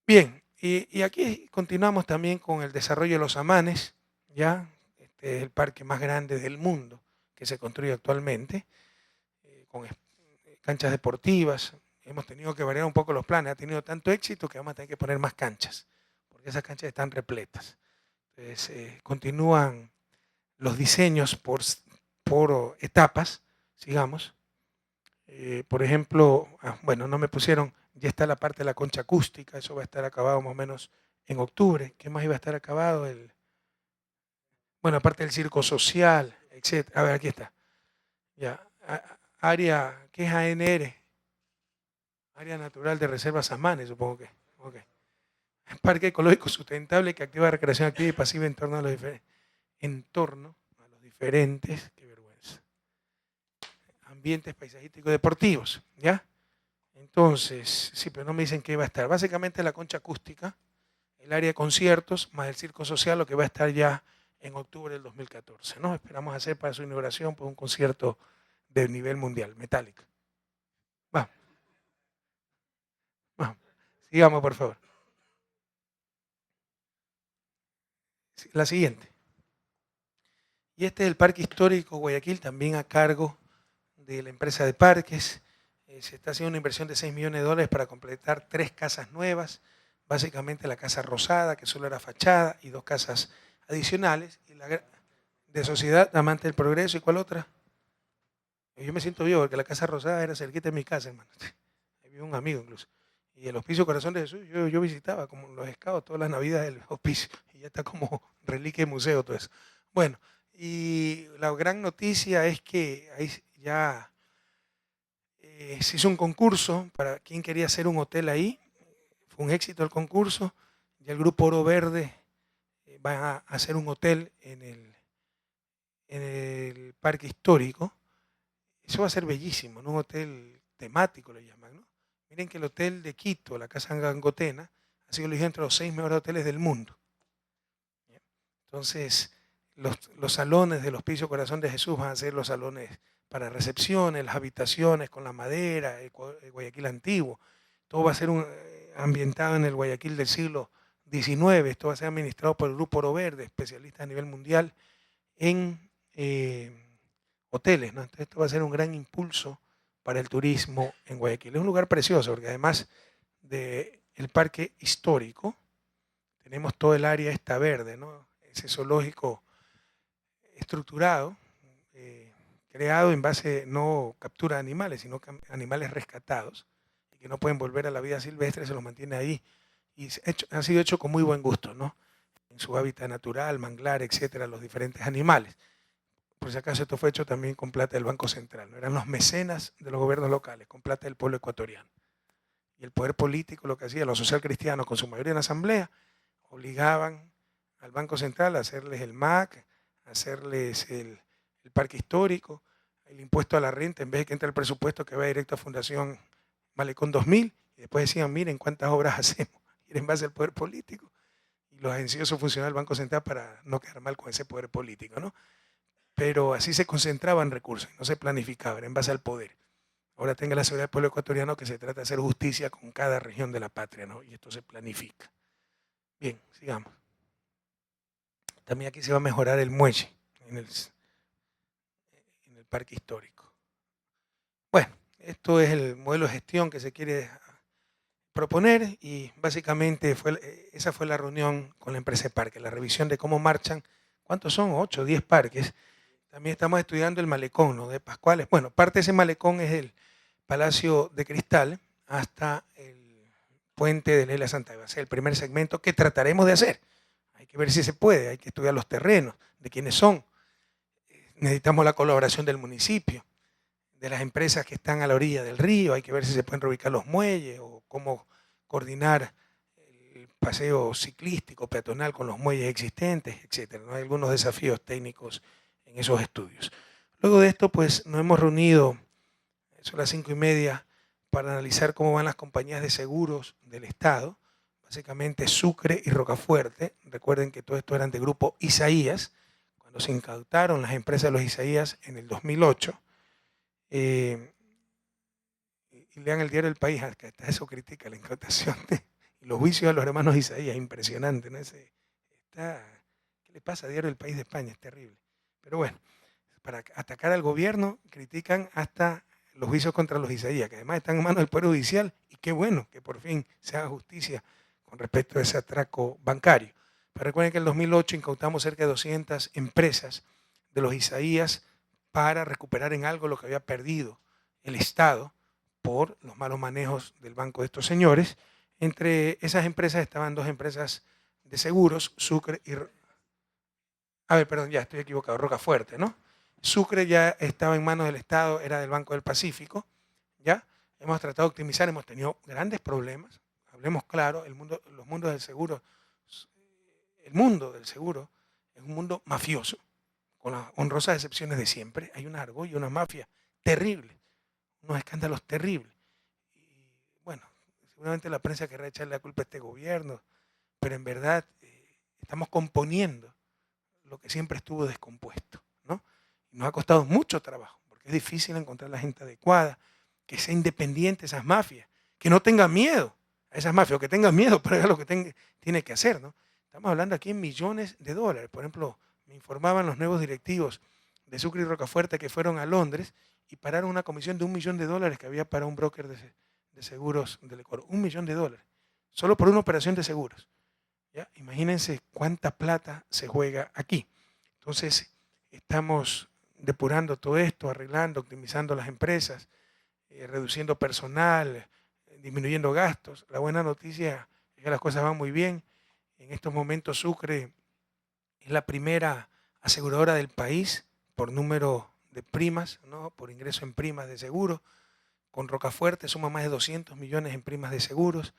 Bien, y aquí continuamos también con el desarrollo de Los Amanes. Ya, este es el parque más grande del mundo que se construye actualmente, con canchas deportivas. Hemos tenido que variar un poco los planes. Ha tenido tanto éxito que vamos a tener que poner más canchas, porque esas canchas están repletas. Entonces, continúan los diseños por etapas, sigamos. Por ejemplo, no me pusieron, ya está la parte de la concha acústica, eso va a estar acabado más o menos en octubre. ¿Qué más iba a estar acabado? Aparte del circo social, etc. A ver, aquí está. Ya, área, ¿qué es ANR? Área Natural de Reservas Amanes, supongo que. Okay. Parque ecológico sustentable que activa recreación activa y pasiva en torno a los diferentes, qué vergüenza, ambientes paisajísticos deportivos, ¿ya? Entonces, sí, pero no me dicen qué va a estar. Básicamente la concha acústica, el área de conciertos, más el circo social, lo que va a estar ya en octubre del 2014, ¿no? Esperamos hacer para su inauguración un concierto de nivel mundial, Metallica. Vamos. Sigamos, por favor. La siguiente. Y este es el Parque Histórico Guayaquil, también a cargo de la empresa de parques. Se está haciendo una inversión de $6 millones para completar 3 casas nuevas, básicamente la Casa Rosada, que solo era fachada, y 2 casas adicionales, y la de Sociedad Amante del Progreso. ¿Y cuál otra? Yo me siento vivo porque la Casa Rosada era cerquita de mi casa, hermano. Ahí vive un amigo incluso. Y el Hospicio Corazón de Jesús, yo visitaba como los scouts todas las navidades del hospicio, y ya está como reliquia de museo todo eso. Bueno, y la gran noticia es que ahí ya se hizo un concurso para quien quería hacer un hotel ahí. Fue un éxito el concurso. Ya el Grupo Oro Verde va a hacer un hotel en el parque histórico. Eso va a ser bellísimo, ¿no? Un hotel temático lo llaman, ¿no? Miren que el hotel de Quito, la Casa Gangotena, ha sido elegido entre los 6 mejores hoteles del mundo. Entonces, los salones del Hospicio Corazón de Jesús van a ser los salones para recepciones, las habitaciones con la madera, el Guayaquil antiguo. Todo va a ser ambientado en el Guayaquil del siglo XIX. Esto va a ser administrado por el Grupo Oro Verde, especialistas a nivel mundial en hoteles, ¿no? Entonces, esto va a ser un gran impulso para el turismo en Guayaquil. Es un lugar precioso porque además del parque histórico, tenemos todo el área esta verde, ¿no? Ese zoológico estructurado, creado en base, no captura de animales, sino animales rescatados, y que no pueden volver a la vida silvestre, se los mantiene ahí. Y ha sido hecho con muy buen gusto, ¿no? En su hábitat natural, manglar, etcétera, los diferentes animales. Por si acaso esto fue hecho también con plata del Banco Central, ¿no? Eran los mecenas de los gobiernos locales, con plata del pueblo ecuatoriano. Y el poder político lo que hacía, los social cristianos con su mayoría en la asamblea, obligaban al Banco Central a hacerles el MAC, a hacerles el parque histórico, el impuesto a la renta, en vez de que entre el presupuesto que va directo a Fundación Malecón 2000, y después decían, miren cuántas obras hacemos, y era en base al poder político. Y los agenciosos funcionarios del Banco Central para no quedar mal con ese poder político, ¿no? Pero así se concentraban recursos, no se planificaba, era en base al poder. Ahora tenga la seguridad del pueblo ecuatoriano que se trata de hacer justicia con cada región de la patria, ¿no? Y esto se planifica. Bien, sigamos. También aquí se va a mejorar el muelle en el parque histórico. Bueno, esto es el modelo de gestión que se quiere proponer y básicamente esa fue la reunión con la empresa de parques, la revisión de cómo marchan, ¿cuántos son? 8 o 10 parques. También estamos estudiando el malecón, ¿no? De Pascuales. Bueno, parte de ese malecón es el Palacio de Cristal hasta el puente de la Isla Santa Eva. Va a ser el primer segmento que trataremos de hacer. Hay que ver si se puede, hay que estudiar los terrenos, de quiénes son. Necesitamos la colaboración del municipio, de las empresas que están a la orilla del río, hay que ver si se pueden reubicar los muelles o cómo coordinar el paseo ciclístico, peatonal con los muelles existentes, etc. ¿No? Hay algunos desafíos técnicos en esos estudios. Luego de esto, pues nos hemos reunido, son las 5:30, para analizar cómo van las compañías de seguros del Estado, básicamente Sucre y Rocafuerte. Recuerden que todo esto eran de grupo Isaías, cuando se incautaron las empresas de los Isaías en el 2008. Y lean el diario El País, que hasta eso critica la incautación y los juicios a los hermanos Isaías, impresionante, ¿no? ¿Qué le pasa a Diario El País de España? Es terrible. Pero bueno, para atacar al gobierno critican hasta los juicios contra los Isaías, que además están en manos del Poder Judicial, y qué bueno que por fin se haga justicia con respecto a ese atraco bancario. Pero recuerden que en el 2008 incautamos cerca de 200 empresas de los Isaías para recuperar en algo lo que había perdido el Estado por los malos manejos del banco de estos señores. Entre esas empresas estaban 2 empresas de seguros, Sucre y... ya estoy equivocado, Rocafuerte, ¿no? Sucre ya estaba en manos del Estado, era del Banco del Pacífico, ¿ya? Hemos tratado de optimizar, hemos tenido grandes problemas, hablemos claro, el mundo del seguro es un mundo mafioso, con las honrosas excepciones de siempre. Hay una argolla, una mafia terrible, unos escándalos terribles. Y bueno, seguramente la prensa querrá echarle la culpa a este gobierno, pero en verdad estamos componiendo lo que siempre estuvo descompuesto, ¿no? Y nos ha costado mucho trabajo, porque es difícil encontrar la gente adecuada, que sea independiente esas mafias, que no tenga miedo a esas mafias, o que tenga miedo, pero haga lo que tiene que hacer, ¿no? Estamos hablando aquí en millones de dólares. Por ejemplo, me informaban los nuevos directivos de Sucre y Rocafuerte que fueron a Londres y pararon una comisión de $1 millón que había para un broker de seguros del Ecuador. $1 millón, solo por una operación de seguros. ¿Ya? Imagínense cuánta plata se juega aquí. Entonces, estamos depurando todo esto, arreglando, optimizando las empresas, reduciendo personal, disminuyendo gastos. La buena noticia es que las cosas van muy bien. En estos momentos Sucre es la primera aseguradora del país por número de primas, ¿no? Por ingreso en primas de seguros. Con Rocafuerte suma más de 200 millones en primas de seguros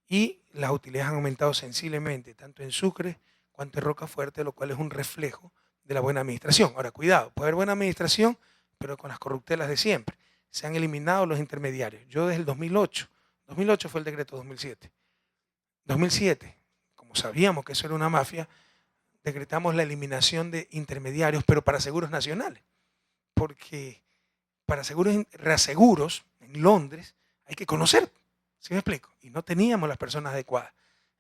y las utilidades han aumentado sensiblemente, tanto en Sucre cuanto en Rocafuerte, lo cual es un reflejo de la buena administración. Ahora, cuidado, puede haber buena administración, pero con las corruptelas de siempre. Se han eliminado los intermediarios. Yo desde el 2008 fue el decreto 2007, como sabíamos que eso era una mafia, decretamos la eliminación de intermediarios, pero para seguros nacionales, porque para reaseguros en Londres hay que conocer, ¿sí me explico? Y no teníamos las personas adecuadas,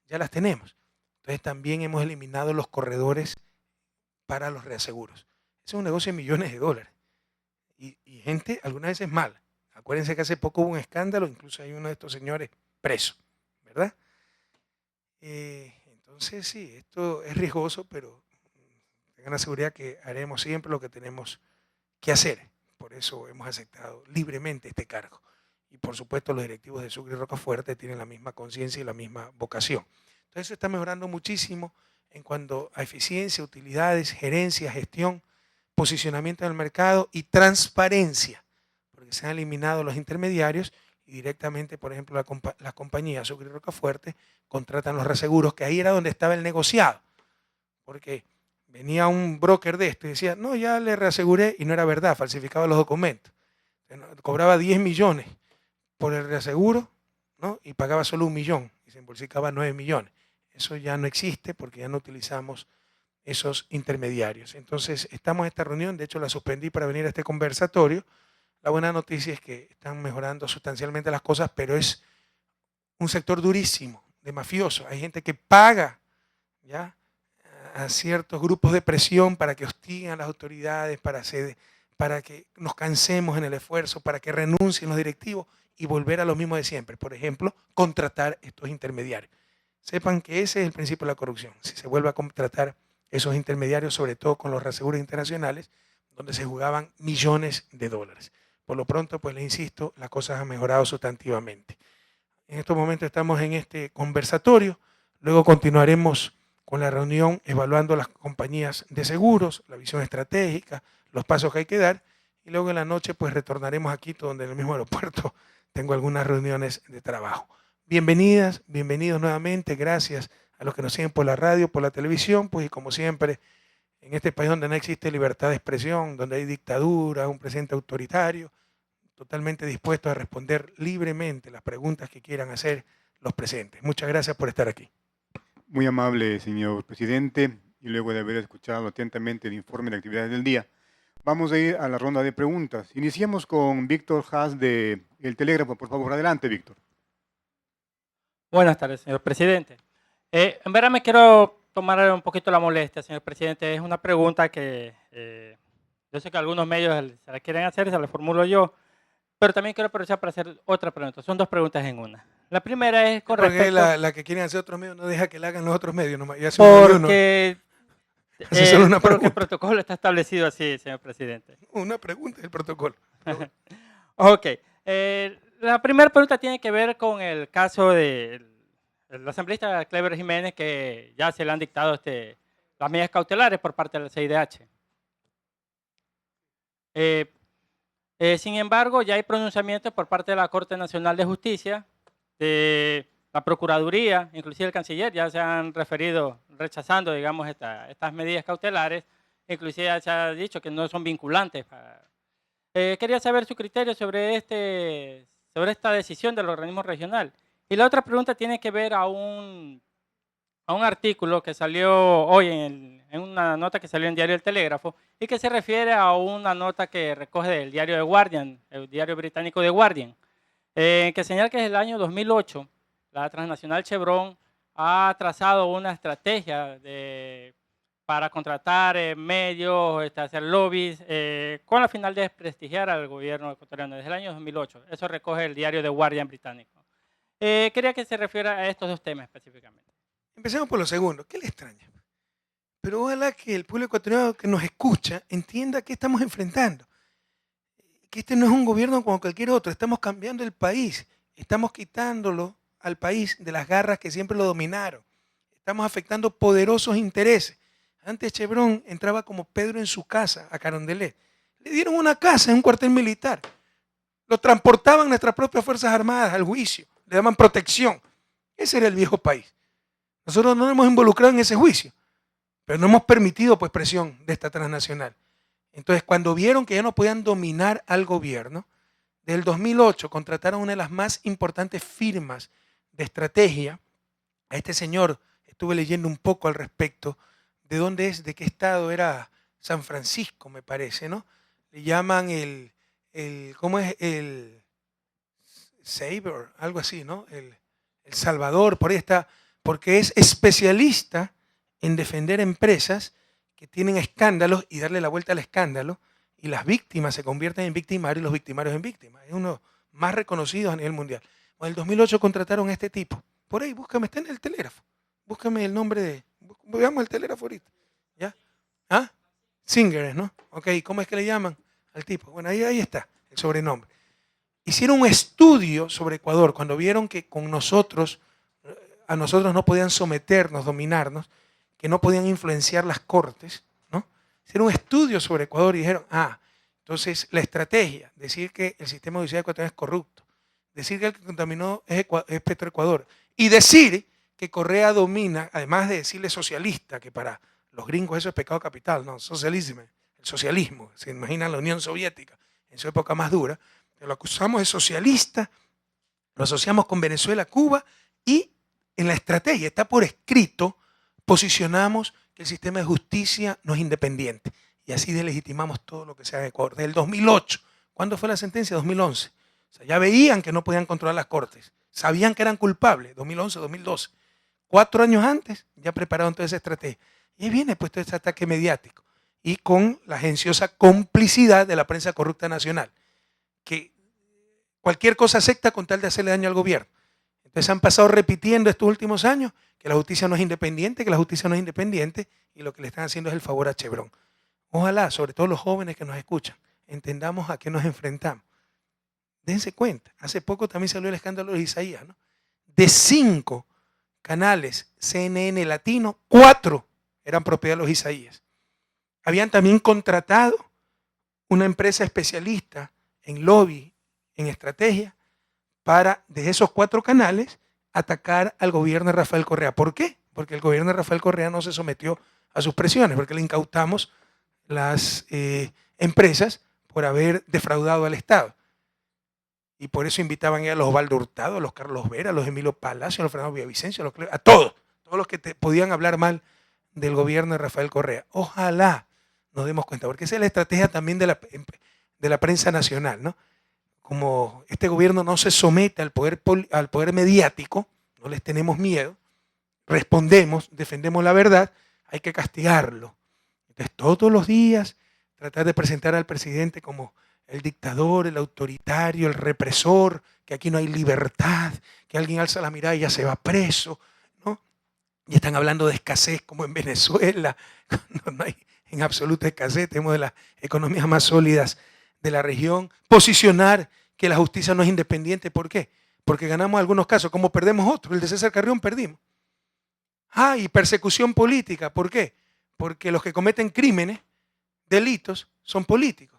ya las tenemos. Entonces también hemos eliminado los corredores para los reaseguros. Es un negocio de millones de dólares y gente algunas veces mala. Acuérdense que hace poco hubo un escándalo, incluso hay uno de estos señores preso, ¿verdad? Entonces sí, esto es riesgoso, pero tengan la seguridad que haremos siempre lo que tenemos que hacer. Por eso hemos aceptado libremente este cargo. Y por supuesto los directivos de Sucre y Rocafuerte tienen la misma conciencia y la misma vocación. Entonces eso está mejorando muchísimo en cuanto a eficiencia, utilidades, gerencia, gestión, posicionamiento en el mercado y transparencia, porque se han eliminado los intermediarios y directamente, por ejemplo, las compañías Sucre y Rocafuerte contratan los reaseguros, que ahí era donde estaba el negociado, porque venía un broker de esto y decía, no, ya le reaseguré, y no era verdad, falsificaba los documentos. Cobraba 10 millones por el reaseguro, ¿no? Y pagaba solo 1 millón y se embolsicaba 9 millones. Eso ya no existe porque ya no utilizamos esos intermediarios. Entonces, estamos en esta reunión, de hecho la suspendí para venir a este conversatorio. La buena noticia es que están mejorando sustancialmente las cosas, pero es un sector durísimo, de mafiosos. Hay gente que paga, ¿ya?, a ciertos grupos de presión para que hostiguen a las autoridades, para que nos cansemos en el esfuerzo, para que renuncien los directivos y volver a lo mismo de siempre. Por ejemplo, contratar estos intermediarios. Sepan que ese es el principio de la corrupción. Si se vuelve a contratar esos intermediarios, sobre todo con los reaseguros internacionales, donde se jugaban millones de dólares. Por lo pronto, pues les insisto, las cosas han mejorado sustantivamente. En estos momentos estamos en este conversatorio, luego continuaremos con la reunión evaluando las compañías de seguros, la visión estratégica, los pasos que hay que dar, y luego en la noche pues retornaremos a Quito, donde en el mismo aeropuerto tengo algunas reuniones de trabajo. Bienvenidas, bienvenidos nuevamente, gracias a los que nos siguen por la radio, por la televisión, pues y como siempre, en este país donde no existe libertad de expresión, donde hay dictadura, un presidente autoritario, totalmente dispuesto a responder libremente las preguntas que quieran hacer los presentes. Muchas gracias por estar aquí. Muy amable, señor presidente, y luego de haber escuchado atentamente el informe de actividades del día, vamos a ir a la ronda de preguntas. Iniciemos con Víctor Haas de El Telégrafo. Por favor, adelante, Víctor. Buenas tardes, señor presidente. En verdad me quiero tomar un poquito la molestia, señor presidente. Es una pregunta que yo sé que algunos medios se la quieren hacer y se la formulo yo, pero también quiero aprovechar para hacer otra pregunta. Son dos preguntas en una. La primera es con respecto... La que quieren hacer otros medios no deja que la hagan los otros medios. Porque porque el protocolo está establecido así, señor presidente. Una pregunta del protocolo. Ok. La primera pregunta tiene que ver con el caso del asambleísta Clever Jiménez, que ya se le han dictado las medidas cautelares por parte del CIDH. Sin embargo, ya hay pronunciamientos por parte de la Corte Nacional de Justicia, de la Procuraduría, inclusive el Canciller, ya se han referido rechazando, digamos, estas medidas cautelares, inclusive ya se ha dicho que no son vinculantes. Quería saber su criterio sobre esta decisión del organismo regional. Y la otra pregunta tiene que ver a un artículo que salió hoy en una nota que salió en Diario El Telégrafo y que se refiere a una nota que recoge del diario The Guardian, el diario británico The Guardian, que señala que desde el año 2008 la transnacional Chevron ha trazado una estrategia para contratar medios, hacer lobbies, con la final de desprestigiar al gobierno ecuatoriano desde el año 2008. Eso recoge el diario The Guardian británico. Quería que se refiera a estos dos temas específicamente. Empecemos por lo segundo. ¿Qué le extraña? Pero ojalá que el pueblo ecuatoriano que nos escucha entienda qué estamos enfrentando. Que este no es un gobierno como cualquier otro. Estamos cambiando el país. Estamos quitándolo al país de las garras que siempre lo dominaron. Estamos afectando poderosos intereses. Antes Chevron entraba como Pedro en su casa a Carondelet. Le dieron una casa en un cuartel militar. Lo transportaban nuestras propias Fuerzas Armadas al juicio. Le daban protección. Ese era el viejo país. Nosotros no nos hemos involucrado en ese juicio, pero no hemos permitido pues presión de esta transnacional. Entonces, cuando vieron que ya no podían dominar al gobierno, del 2008 contrataron una de las más importantes firmas de estrategia. A este señor estuve leyendo un poco al respecto de dónde es, de qué estado era San Francisco, me parece, ¿no? Le llaman ¿cómo es? El Saber, algo así, ¿no? El Salvador, por ahí está, porque es especialista en defender empresas que tienen escándalos y darle la vuelta al escándalo, y las víctimas se convierten en victimarios y los victimarios en víctimas. Es uno de los más reconocidos a nivel mundial. En el 2008 contrataron a este tipo. Por ahí, búscame, está en el telégrafo. Búscame el nombre de... Veamos el telégrafo ahorita. ¿Ya? ¿Ah? Singer, ¿no? Ok, ¿cómo es que le llaman al tipo? Bueno, ahí está el sobrenombre. Hicieron un estudio sobre Ecuador cuando vieron que con nosotros, a nosotros no podían someternos, dominarnos, que no podían influenciar las cortes, ¿no? Hicieron un estudio sobre Ecuador y dijeron, entonces la estrategia, decir que el sistema judicial ecuatoriano es corrupto, decir que el que contaminó es Petroecuador, y decir que Correa domina, además de decirle socialista, que para los gringos eso es pecado capital, no, socialismo, el socialismo, se imaginan la Unión Soviética en su época más dura, lo acusamos de socialista, lo asociamos con Venezuela, Cuba, y en la estrategia, está por escrito, posicionamos que el sistema de justicia no es independiente. Y así delegitimamos todo lo que se haga en Ecuador. Desde el 2008. ¿Cuándo fue la sentencia? 2011. O sea, ya veían que no podían controlar las cortes. Sabían que eran culpables. 2011, 2012. 4 años antes ya prepararon toda esa estrategia. Y ahí viene pues todo ese ataque mediático. Y con la agenciosa complicidad de la prensa corrupta nacional. Que cualquier cosa acepta con tal de hacerle daño al gobierno. Entonces han pasado repitiendo estos últimos años que la justicia no es independiente, y lo que le están haciendo es el favor a Chevron. Ojalá, sobre todo los jóvenes que nos escuchan, entendamos a qué nos enfrentamos. Dense cuenta, hace poco también salió el escándalo de Isaías, ¿no? De 5 canales CNN latino, 4 eran propiedad de los Isaías. Habían también contratado una empresa especialista en lobby, en estrategia, para, de esos 4 canales, atacar al gobierno de Rafael Correa. ¿Por qué? Porque el gobierno de Rafael Correa no se sometió a sus presiones, porque le incautamos las empresas por haber defraudado al Estado. Y por eso invitaban a los Osvaldo Hurtado, a los Carlos Vera, a los Emilio Palacio, a los Fernando Villavicencio, a todos los que podían hablar mal del gobierno de Rafael Correa. Ojalá nos demos cuenta, porque esa es la estrategia también de la prensa nacional, ¿no? Como este gobierno no se somete al poder mediático, no les tenemos miedo, respondemos, defendemos la verdad, hay que castigarlo. Entonces, todos los días tratar de presentar al presidente como el dictador, el autoritario, el represor, que aquí no hay libertad, que alguien alza la mirada y ya se va preso, ¿no? Y están hablando de escasez como en Venezuela, no hay en absoluta escasez, tenemos de las economías más sólidas de la región. Posicionar que la justicia no es independiente, ¿por qué? Porque ganamos algunos casos, como perdemos otros, el de César Carrión perdimos. Y persecución política, ¿por qué? Porque los que cometen crímenes, delitos, son políticos.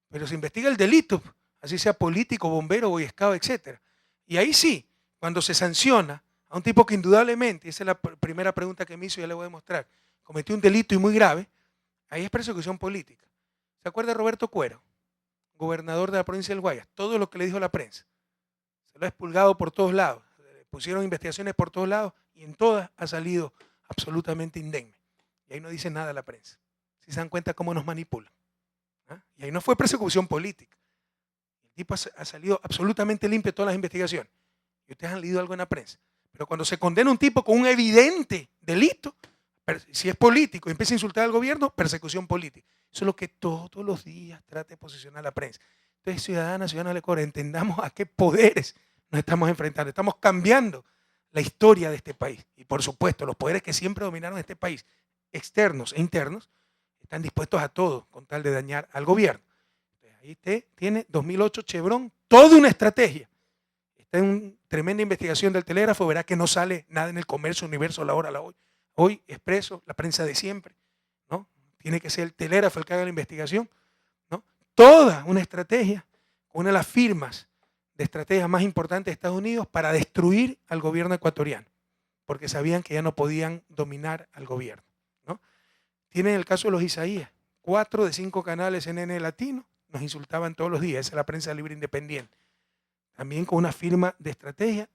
Pero se investiga el delito, así sea político, bombero, boy scout, etc. Y ahí sí, cuando se sanciona a un tipo que indudablemente, esa es la primera pregunta que me hizo y ya le voy a demostrar, cometió un delito y muy grave, ahí es persecución política. ¿Se acuerda de Roberto Cuero, gobernador de la provincia del Guayas? Todo lo que le dijo la prensa. Se lo ha expulgado por todos lados. Pusieron investigaciones por todos lados y en todas ha salido absolutamente indemne. Y ahí no dice nada la prensa. Si se dan cuenta cómo nos manipulan. Y ahí no fue persecución política. El tipo ha salido absolutamente limpio de todas las investigaciones. Y ustedes han leído algo en la prensa. Pero cuando se condena a un tipo con un evidente delito, si es político y empieza a insultar al gobierno, persecución política. Eso es lo que todos los días trata de posicionar la prensa. Entonces, ciudadanos del Ecuador, entendamos a qué poderes nos estamos enfrentando. Estamos cambiando la historia de este país. Y por supuesto, los poderes que siempre dominaron este país, externos e internos, están dispuestos a todo con tal de dañar al gobierno. Entonces, ahí usted tiene 2008 Chevron, toda una estrategia. está en una tremenda investigación del Telégrafo, verá que no sale nada en El Comercio, Universo, La Hora, La Hoy. Hoy, Expreso, la prensa de siempre, ¿no? Tiene que ser el Telégrafo el que haga la investigación, ¿no? Toda una estrategia, una de las firmas de estrategias más importantes de Estados Unidos para destruir al gobierno ecuatoriano, porque sabían que ya no podían dominar al gobierno, ¿no? Tienen el caso de los Isaías, 4 de 5 canales CNN latino nos insultaban todos los días, esa es la prensa libre independiente, también con una firma de estrategia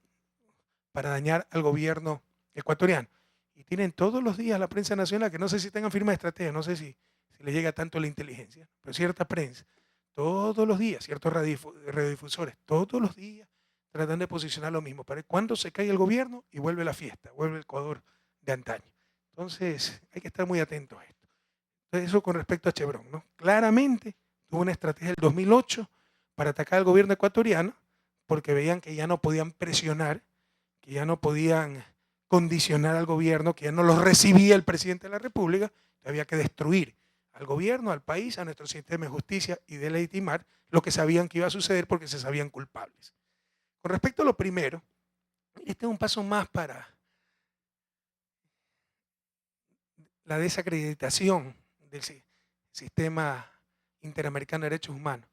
para dañar al gobierno ecuatoriano. Y tienen todos los días la prensa nacional, que no sé si tengan firma de estrategia, no sé si le llega tanto la inteligencia, pero cierta prensa, todos los días, ciertos radiodifusores, todos los días tratan de posicionar lo mismo, para cuando se cae el gobierno y vuelve la fiesta, vuelve el Ecuador de antaño. Entonces hay que estar muy atentos a esto. Entonces eso con respecto a Chevron, ¿no? Claramente tuvo una estrategia del 2008 para atacar al gobierno ecuatoriano, porque veían que ya no podían presionar, que ya no podían condicionar al gobierno, que ya no los recibía el presidente de la República, que había que destruir al gobierno, al país, a nuestro sistema de justicia y de legitimar lo que sabían que iba a suceder porque se sabían culpables. Con respecto a lo primero, este es un paso más para la desacreditación del sistema interamericano de derechos humanos,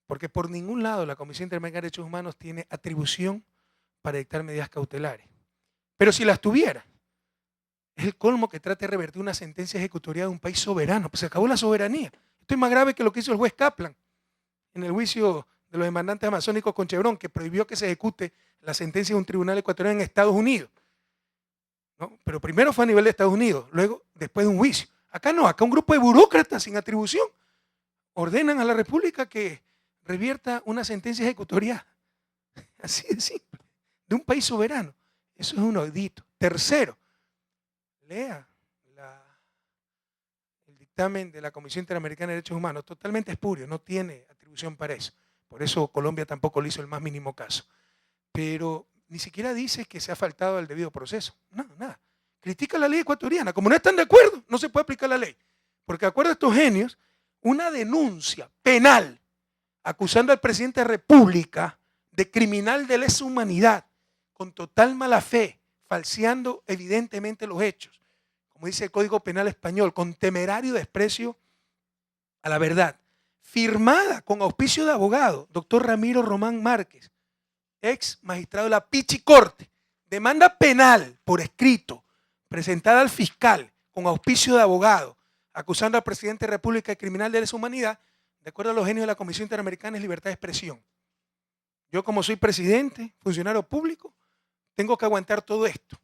porque por ningún lado la Comisión Interamericana de Derechos Humanos tiene atribución para dictar medidas cautelares. Pero si las tuviera, es el colmo que trate de revertir una sentencia ejecutorial de un país soberano, pues se acabó la soberanía. Esto es más grave que lo que hizo el juez Kaplan en el juicio de los demandantes amazónicos con Chevron, que prohibió que se ejecute la sentencia de un tribunal ecuatoriano en Estados Unidos, ¿no? Pero primero fue a nivel de Estados Unidos, luego después de un juicio. Acá no, acá un grupo de burócratas sin atribución ordenan a la República que revierta una sentencia ejecutorial. Así de simple, de un país soberano. Eso es un audito. Tercero, lea el dictamen de la Comisión Interamericana de Derechos Humanos, totalmente espurio, no tiene atribución para eso. Por eso Colombia tampoco le hizo el más mínimo caso. Pero ni siquiera dice que se ha faltado al debido proceso. No, nada. Critica la ley ecuatoriana. Como no están de acuerdo, no se puede aplicar la ley. Porque de acuerdo a estos genios, una denuncia penal acusando al presidente de la República de criminal de lesa humanidad, con total mala fe, falseando evidentemente los hechos, como dice el Código Penal español, con temerario desprecio a la verdad, firmada con auspicio de abogado, doctor Ramiro Román Márquez, ex magistrado de la Pichicorte, demanda penal por escrito, presentada al fiscal con auspicio de abogado, acusando al presidente de la República de criminal de lesa humanidad, de acuerdo a los genios de la Comisión Interamericana, es libertad de expresión. Yo, como soy presidente, funcionario público, tengo que aguantar todo esto,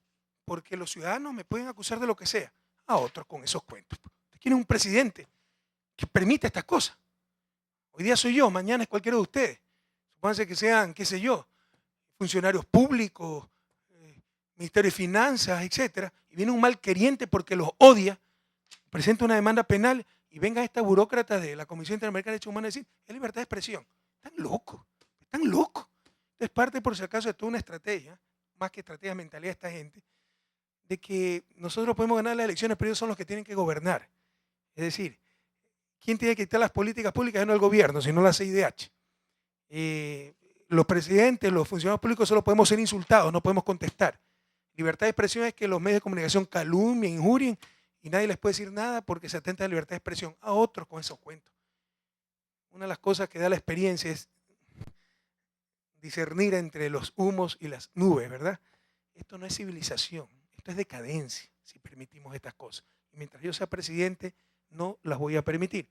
porque los ciudadanos me pueden acusar de lo que sea, a otros con esos cuentos. ¿Usted quiere un presidente que permite estas cosas? Hoy día soy yo, mañana es cualquiera de ustedes. Supónganse que sean, qué sé yo, funcionarios públicos, Ministerio de Finanzas, etcétera, y viene un malqueriente porque los odia, presenta una demanda penal y venga esta burócrata de la Comisión Interamericana de Derechos Humanos a decir, es libertad de expresión. Están locos, están locos. Es parte, por si acaso, de toda una estrategia, más que estrategia de mentalidad de esta gente, de que nosotros podemos ganar las elecciones, pero ellos son los que tienen que gobernar. Es decir, ¿quién tiene que dictar las políticas públicas? No el gobierno, sino la CIDH. Los presidentes, los funcionarios públicos solo podemos ser insultados, no podemos contestar. Libertad de expresión es que los medios de comunicación calumnien, injurien, y nadie les puede decir nada porque se atenta a la libertad de expresión. A otros con esos cuentos. Una de las cosas que da la experiencia es discernir entre los humos y las nubes, ¿verdad? Esto no es civilización, esto es decadencia, si permitimos estas cosas. Y mientras yo sea presidente, no las voy a permitir.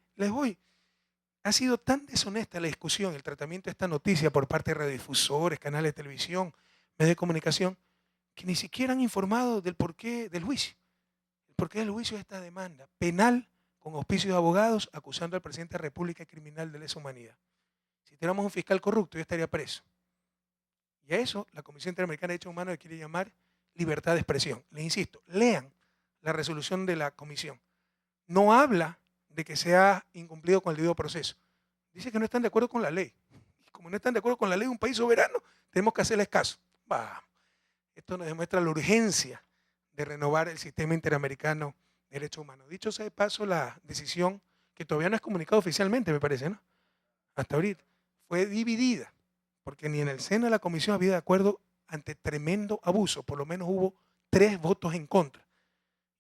Ha sido tan deshonesta la discusión, el tratamiento de esta noticia por parte de radiodifusores, canales de televisión, medios de comunicación, que ni siquiera han informado del porqué del juicio. El porqué del juicio de esta demanda penal con auspicios de abogados acusando al presidente de la República de criminal de lesa humanidad. Si tuviéramos un fiscal corrupto, yo estaría preso. Y a eso la Comisión Interamericana de Derechos Humanos le quiere llamar libertad de expresión. Les insisto, lean la resolución de la comisión. No habla de que se ha incumplido con el debido proceso. Dice que no están de acuerdo con la ley. Y como no están de acuerdo con la ley de un país soberano, tenemos que hacerles caso. Vamos. Esto nos demuestra la urgencia de renovar el sistema interamericano de derechos humanos. Dicho sea de paso, la decisión, que todavía no es comunicada oficialmente, me parece, ¿no? Hasta ahorita, fue dividida porque ni en el seno de la comisión había acuerdo ante tremendo abuso. Por lo menos hubo 3 votos en contra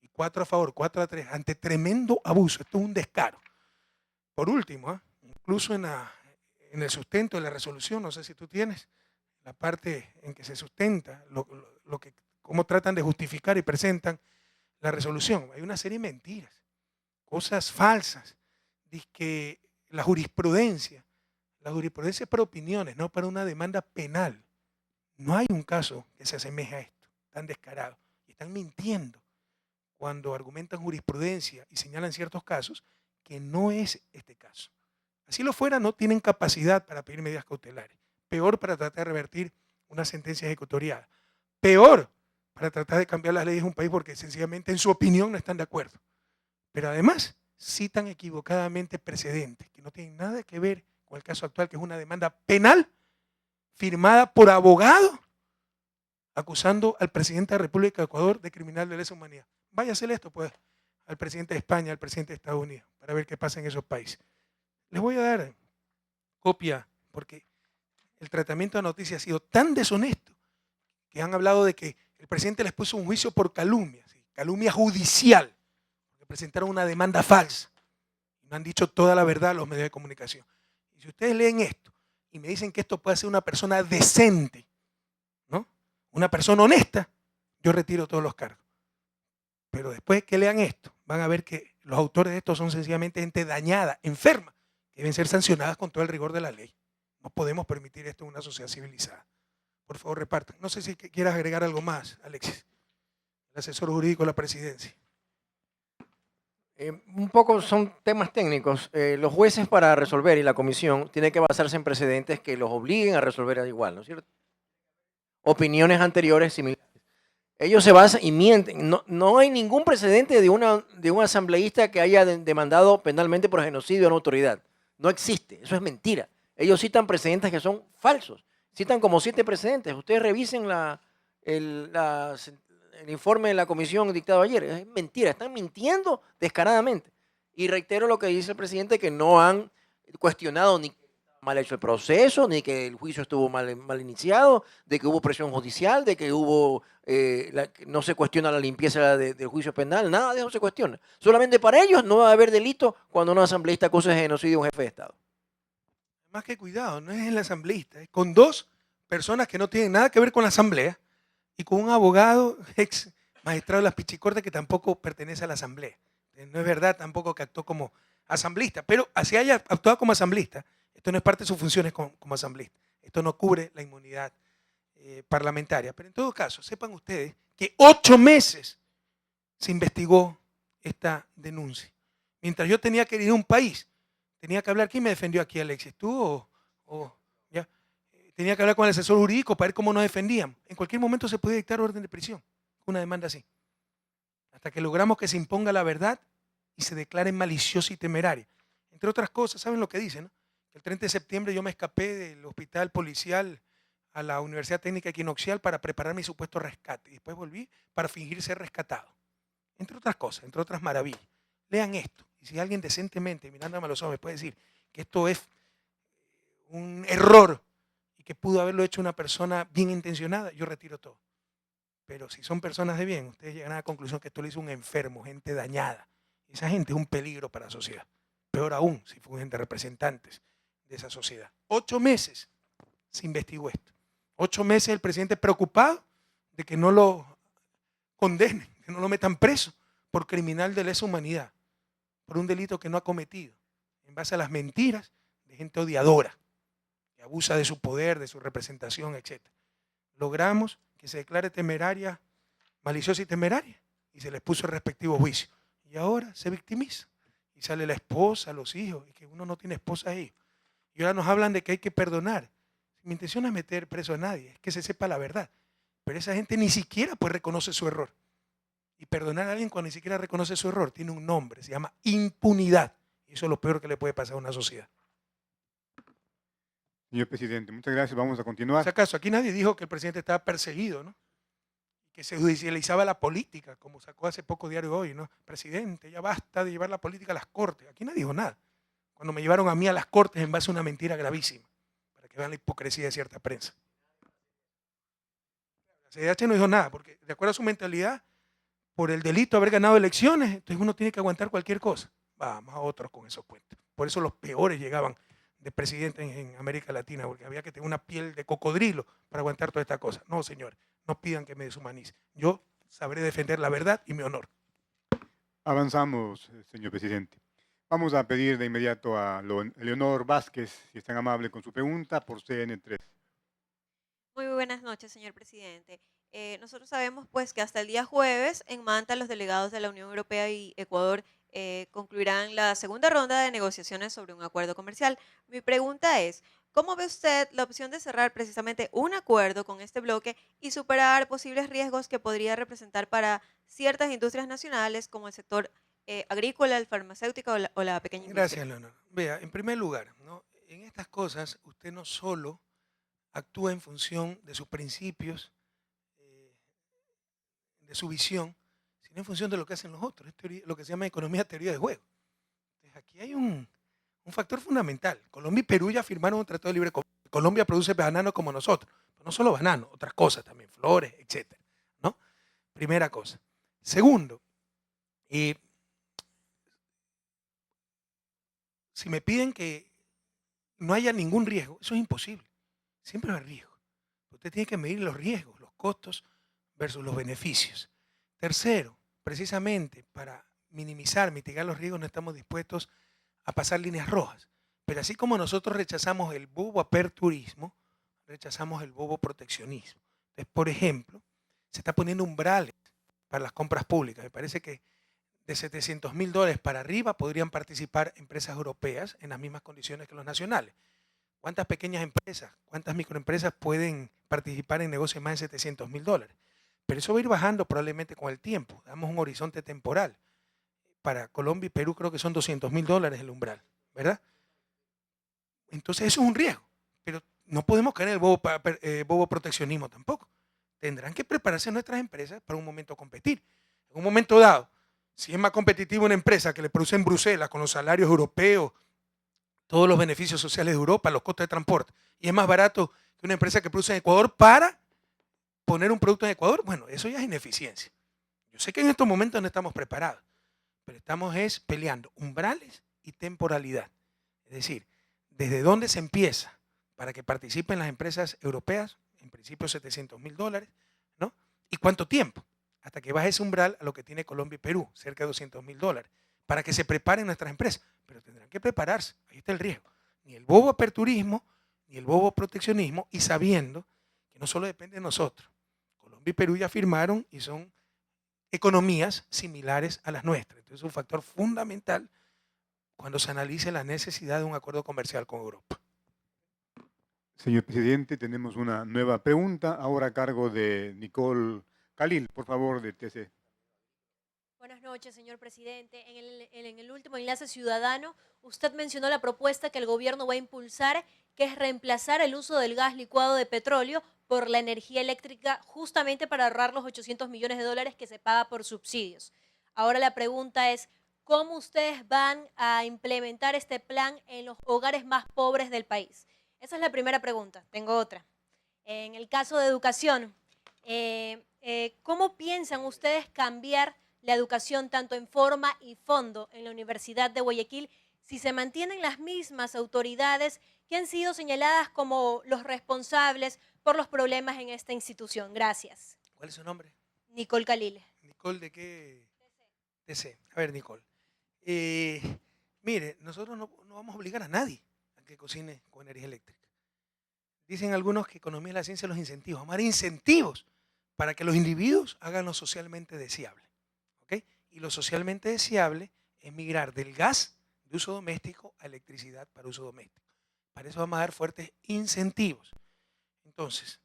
y 4 a favor, 4-3, ante tremendo abuso. Esto es un descaro. Por último, incluso en el sustento de la resolución, no sé si tú tienes, la parte en que se sustenta, cómo tratan de justificar y presentan la resolución. Hay una serie de mentiras, cosas falsas, que la jurisprudencia es para opiniones, no para una demanda penal. No hay un caso que se asemeje a esto, tan descarado. Y están mintiendo cuando argumentan jurisprudencia y señalan ciertos casos que no es este caso. Así lo fuera, no tienen capacidad para pedir medidas cautelares. Peor para tratar de revertir una sentencia ejecutoriada. Peor para tratar de cambiar las leyes de un país porque sencillamente en su opinión no están de acuerdo. Pero además citan equivocadamente precedentes que no tienen nada que ver con el caso actual, que es una demanda penal firmada por abogado acusando al presidente de la República de Ecuador de criminal de lesa humanidad. Vaya a hacer esto, pues, al presidente de España, al presidente de Estados Unidos, para ver qué pasa en esos países. Les voy a dar copia, porque el tratamiento de la noticia ha sido tan deshonesto que han hablado de que el presidente les puso un juicio por calumnia, ¿sí? Calumnia judicial, porque presentaron una demanda falsa. Y no han dicho toda la verdad a los medios de comunicación. Y si ustedes leen esto y me dicen que esto puede ser una persona decente, ¿no? Una persona honesta, yo retiro todos los cargos. Pero después que lean esto, van a ver que los autores de esto son sencillamente gente dañada, enferma, que deben ser sancionadas con todo el rigor de la ley. No podemos permitir esto en una sociedad civilizada. Por favor, repartan. No sé si quieras agregar algo más, Alexis, el asesor jurídico de la presidencia. Un poco son temas técnicos. Los jueces para resolver y la comisión tienen que basarse en precedentes que los obliguen a resolver igual, ¿no es cierto? Opiniones anteriores similares. Ellos se basan y mienten. No hay ningún precedente de un asambleísta que haya demandado penalmente por genocidio a una autoridad. No existe. Eso es mentira. Ellos citan precedentes que son falsos. Citan como 7 precedentes. Ustedes revisen el informe de la comisión dictado ayer. Es mentira. Están mintiendo descaradamente. Y reitero lo que dice el presidente, que no han cuestionado ni mal hecho el proceso, ni que el juicio estuvo mal iniciado, de que hubo presión judicial, de que hubo no se cuestiona la limpieza del juicio penal, nada de eso se cuestiona. Solamente para ellos no va a haber delito cuando un asambleísta acusa de genocidio a un jefe de Estado. Más que cuidado, no es el asambleísta, es con 2 personas que no tienen nada que ver con la asamblea y con un abogado ex magistrado de las Pichicortas que tampoco pertenece a la asamblea. No es verdad tampoco que actuó como asambleísta, pero así haya actuado como asambleísta, esto no es parte de sus funciones como asambleísta. Esto no cubre la inmunidad parlamentaria. Pero en todo caso, sepan ustedes que 8 meses se investigó esta denuncia. Mientras yo tenía que ir a un país, tenía que hablar. ¿Quién me defendió aquí, Alexis? ¿Tú o ya? Tenía que hablar con el asesor jurídico para ver cómo nos defendíamos. En cualquier momento se puede dictar orden de prisión, una demanda así. Hasta que logramos que se imponga la verdad y se declare maliciosa y temeraria. Entre otras cosas, ¿saben lo que dicen, no? El 30 de septiembre yo me escapé del hospital policial a la Universidad Técnica Equinoccial para preparar mi supuesto rescate. Y después volví para fingir ser rescatado. Entre otras cosas, entre otras maravillas. Lean esto. Y si alguien decentemente, mirándome a los ojos, me puede decir que esto es un error y que pudo haberlo hecho una persona bien intencionada, yo retiro todo. Pero si son personas de bien, ustedes llegan a la conclusión que esto lo hizo un enfermo, gente dañada. Esa gente es un peligro para la sociedad. Peor aún, si fueron gente representantes de esa sociedad. 8 meses se investigó esto. 8 meses el presidente preocupado de que no lo condenen, que no lo metan preso por criminal de lesa humanidad, por un delito que no ha cometido, en base a las mentiras de gente odiadora, que abusa de su poder, de su representación, etc. Logramos que se declare temeraria, maliciosa y temeraria, y se les puso el respectivo juicio. Y ahora se victimiza, y sale la esposa, los hijos, y que uno no tiene esposa ahí. Y ahora nos hablan de que hay que perdonar. Mi intención no es meter preso a nadie, es que se sepa la verdad. Pero esa gente ni siquiera pues reconoce su error. Y perdonar a alguien cuando ni siquiera reconoce su error tiene un nombre, se llama impunidad. Y eso es lo peor que le puede pasar a una sociedad. Señor presidente, muchas gracias. Vamos a continuar. Si acaso, aquí nadie dijo que el presidente estaba perseguido, ¿no? Que se judicializaba la política, como sacó hace poco Diario Hoy, ¿no? Presidente, ya basta de llevar la política a las cortes. Aquí nadie dijo nada. Cuando me llevaron a mí a las cortes en base a una mentira gravísima. que vean la hipocresía de cierta prensa. La CDH no dijo nada, porque de acuerdo a su mentalidad, por el delito de haber ganado elecciones, entonces uno tiene que aguantar cualquier cosa. Vamos a otros con esos cuentos. Por eso los peores llegaban de presidente en América Latina, porque había que tener una piel de cocodrilo para aguantar toda esta cosa. No, señor, no pidan que me deshumanice. Yo sabré defender la verdad y mi honor. Avanzamos, señor presidente. Vamos a pedir de inmediato a Leonor Vázquez, si es tan amable con su pregunta, por CN3. Muy buenas noches, señor presidente. Nosotros sabemos pues que hasta el día jueves en Manta los delegados de la Unión Europea y Ecuador concluirán la segunda ronda de negociaciones sobre un acuerdo comercial. Mi pregunta es, ¿cómo ve usted la opción de cerrar precisamente un acuerdo con este bloque y superar posibles riesgos que podría representar para ciertas industrias nacionales como el sector agrícola, el farmacéutico o la pequeña industria? Gracias, Leonor. Vea, en primer lugar, ¿no? En estas cosas usted no solo actúa en función de sus principios, de su visión, sino en función de lo que hacen los otros. Es lo que se llama economía teoría de juego. Entonces, aquí hay un factor fundamental. Colombia y Perú ya firmaron un tratado de libre comercio. Colombia produce banano como nosotros, pero no solo banano, otras cosas también, flores, etc. ¿No? Primera cosa. Segundo, si me piden que no haya ningún riesgo, eso es imposible. Siempre hay riesgo. Usted tiene que medir los riesgos, los costos versus los beneficios. Tercero, precisamente para minimizar, mitigar los riesgos, no estamos dispuestos a pasar líneas rojas. Pero así como nosotros rechazamos el bobo aperturismo, rechazamos el bobo proteccionismo. Entonces, por ejemplo, se está poniendo umbrales para las compras públicas. Me parece que de $700.000 para arriba podrían participar empresas europeas en las mismas condiciones que los nacionales. ¿Cuántas pequeñas empresas, cuántas microempresas pueden participar en negocios de más de $700.000? Pero eso va a ir bajando probablemente con el tiempo. Damos un horizonte temporal. Para Colombia y Perú creo que son $200.000 el umbral, ¿verdad? Entonces eso es un riesgo. Pero no podemos caer en el bobo proteccionismo tampoco. Tendrán que prepararse nuestras empresas para un momento competir. En un momento dado, si es más competitiva una empresa que le produce en Bruselas con los salarios europeos, todos los beneficios sociales de Europa, los costos de transporte, y es más barato que una empresa que produce en Ecuador para poner un producto en Ecuador, bueno, eso ya es ineficiencia. Yo sé que en estos momentos no estamos preparados, pero estamos peleando umbrales y temporalidad. Es decir, desde dónde se empieza para que participen las empresas europeas, en principio $700.000, ¿no? ¿Y cuánto tiempo? Hasta que baje ese umbral a lo que tiene Colombia y Perú, cerca de $200.000, para que se preparen nuestras empresas. Pero tendrán que prepararse, ahí está el riesgo. Ni el bobo aperturismo, ni el bobo proteccionismo, y sabiendo que no solo depende de nosotros. Colombia y Perú ya firmaron y son economías similares a las nuestras. Entonces es un factor fundamental cuando se analice la necesidad de un acuerdo comercial con Europa. Señor presidente, tenemos una nueva pregunta, ahora a cargo de Nicole Khalil, por favor, de TC. Buenas noches, señor presidente. En el último enlace ciudadano, usted mencionó la propuesta que el gobierno va a impulsar, que es reemplazar el uso del gas licuado de petróleo por la energía eléctrica, justamente para ahorrar los $800 millones que se paga por subsidios. Ahora la pregunta es, ¿cómo ustedes van a implementar este plan en los hogares más pobres del país? Esa es la primera pregunta. Tengo otra. En el caso de educación, ¿cómo piensan ustedes cambiar la educación tanto en forma y fondo en la Universidad de Guayaquil si se mantienen las mismas autoridades que han sido señaladas como los responsables por los problemas en esta institución? Gracias. ¿Cuál es su nombre? Nicole Khalil. ¿Nicole de qué? TC. A ver, Nicole. Mire, nosotros no vamos a obligar a nadie a que cocine con energía eléctrica. Dicen algunos que economía es la ciencia de los incentivos. Vamos a dar incentivos para que los individuos hagan lo socialmente deseable. ¿Okay? Y lo socialmente deseable es migrar del gas de uso doméstico a electricidad para uso doméstico. Para eso vamos a dar fuertes incentivos. Entonces,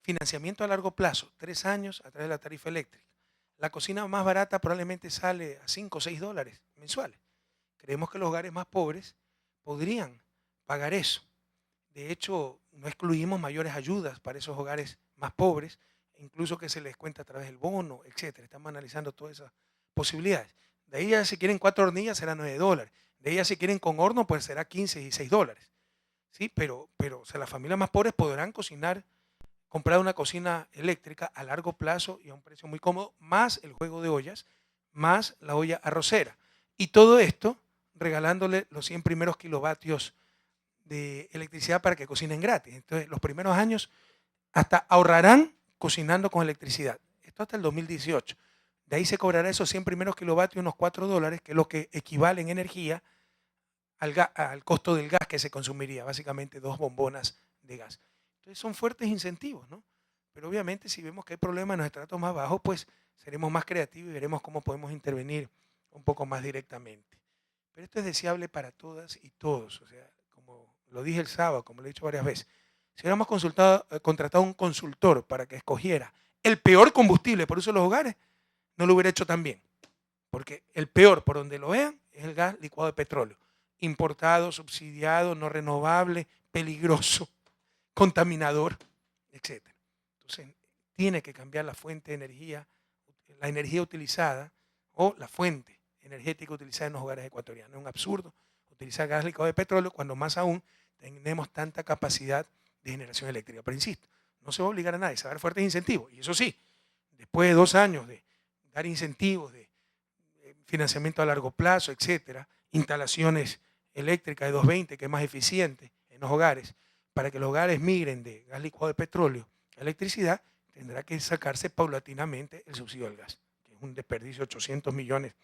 financiamiento a largo plazo, 3 años a través de la tarifa eléctrica. La cocina más barata probablemente sale a $5 o $6 mensuales. Creemos que los hogares más pobres podrían pagar eso. De hecho, no excluimos mayores ayudas para esos hogares más pobres, incluso que se les cuenta a través del bono, etc. Estamos analizando todas esas posibilidades. De ahí ya si quieren 4 hornillas será $9. De ahí ya si quieren con horno pues será $15 y $6. ¿sí? Pero o sea, las familias más pobres podrán cocinar, comprar una cocina eléctrica a largo plazo y a un precio muy cómodo, más el juego de ollas, más la olla arrocera. Y todo esto regalándole los 100 primeros kilovatios de electricidad para que cocinen gratis. Entonces, los primeros años hasta ahorrarán cocinando con electricidad. Esto hasta el 2018. De ahí se cobrará esos 100 primeros kilovatios, unos $4, que es lo que equivale en energía al costo del gas que se consumiría, básicamente 2 bombonas de gas. Entonces son fuertes incentivos, ¿no? Pero obviamente si vemos que hay problemas en los estratos más bajos, pues seremos más creativos y veremos cómo podemos intervenir un poco más directamente. Pero esto es deseable para todas y todos. O sea, como lo dije el sábado, como lo he dicho varias veces, si hubiéramos contratado un consultor para que escogiera el peor combustible por uso de los hogares, no lo hubiera hecho tan bien. Porque el peor, por donde lo vean, es el gas licuado de petróleo. Importado, subsidiado, no renovable, peligroso, contaminador, etc. Entonces, tiene que cambiar la fuente de energía, la energía utilizada o la fuente energética utilizada en los hogares ecuatorianos. Es un absurdo utilizar gas licuado de petróleo cuando más aún tenemos tanta capacidad de generación eléctrica. Pero insisto, no se va a obligar a nadie, se va a dar fuertes incentivos. Y eso sí, después de 2 años de dar incentivos de financiamiento a largo plazo, etcétera, instalaciones eléctricas de 220, que es más eficiente en los hogares, para que los hogares migren de gas licuado de petróleo a electricidad, tendrá que sacarse paulatinamente el subsidio del gas, que es un desperdicio de $800 millones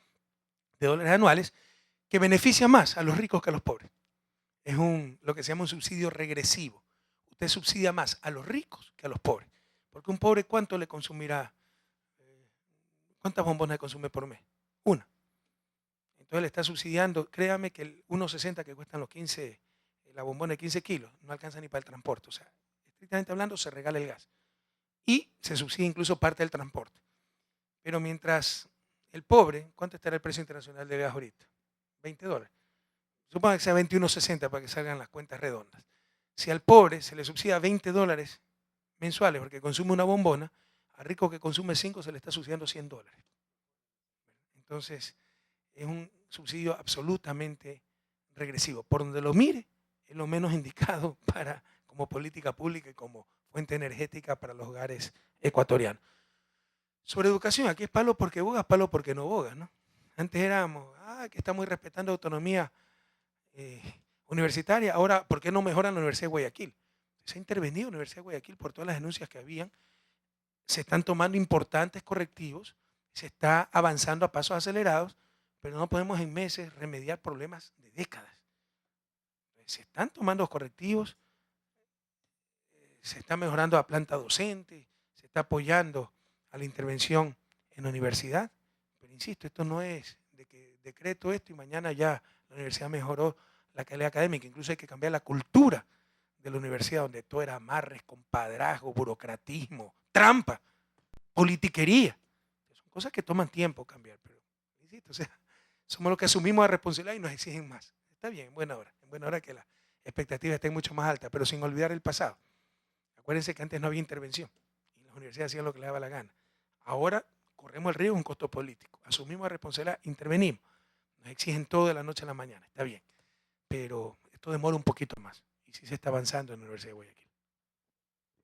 anuales, que beneficia más a los ricos que a los pobres. Es lo que se llama un subsidio regresivo. Usted subsidia más a los ricos que a los pobres. Porque un pobre, ¿cuánto le consumirá? ¿Cuántas bombonas consume por mes? Una. Entonces le está subsidiando, créame que el 1.60 que cuestan la bombona de 15 kilos, no alcanza ni para el transporte. O sea, estrictamente hablando, se regala el gas. Y se subsidia incluso parte del transporte. Pero mientras el pobre, ¿cuánto estará el precio internacional del gas ahorita? $20. Supongo que sea 21.60 para que salgan las cuentas redondas. Si al pobre se le subsidia $20 mensuales porque consume una bombona, al rico que consume 5 se le está subsidiando $100. Entonces, es un subsidio absolutamente regresivo. Por donde lo mire, es lo menos indicado como política pública y como fuente energética para los hogares ecuatorianos. Sobre educación, aquí es palo porque bogas, palo porque no bogas, ¿no? Antes éramos, que estamos respetando autonomía universitaria, ahora, ¿por qué no mejoran la Universidad de Guayaquil? Se ha intervenido la Universidad de Guayaquil por todas las denuncias que habían, se están tomando importantes correctivos, se está avanzando a pasos acelerados, pero no podemos en meses remediar problemas de décadas. Se están tomando correctivos, se está mejorando la planta docente, se está apoyando a la intervención en la universidad, pero insisto, esto no es de que decreto esto y mañana ya la universidad mejoró la calidad académica, incluso hay que cambiar la cultura de la universidad, donde todo era amarres, compadrazgo, burocratismo, trampa, politiquería. Son cosas que toman tiempo cambiar, pero insisto, o sea, somos los que asumimos la responsabilidad y nos exigen más. Está bien, en buena hora que las expectativas estén mucho más altas, pero sin olvidar el pasado. Acuérdense que antes no había intervención y las universidades hacían lo que les daba la gana. Ahora corremos el riesgo de un costo político. Asumimos la responsabilidad, intervenimos. Nos exigen todo de la noche a la mañana, está bien. Pero esto demora un poquito más y sí se está avanzando en la Universidad de Guayaquil.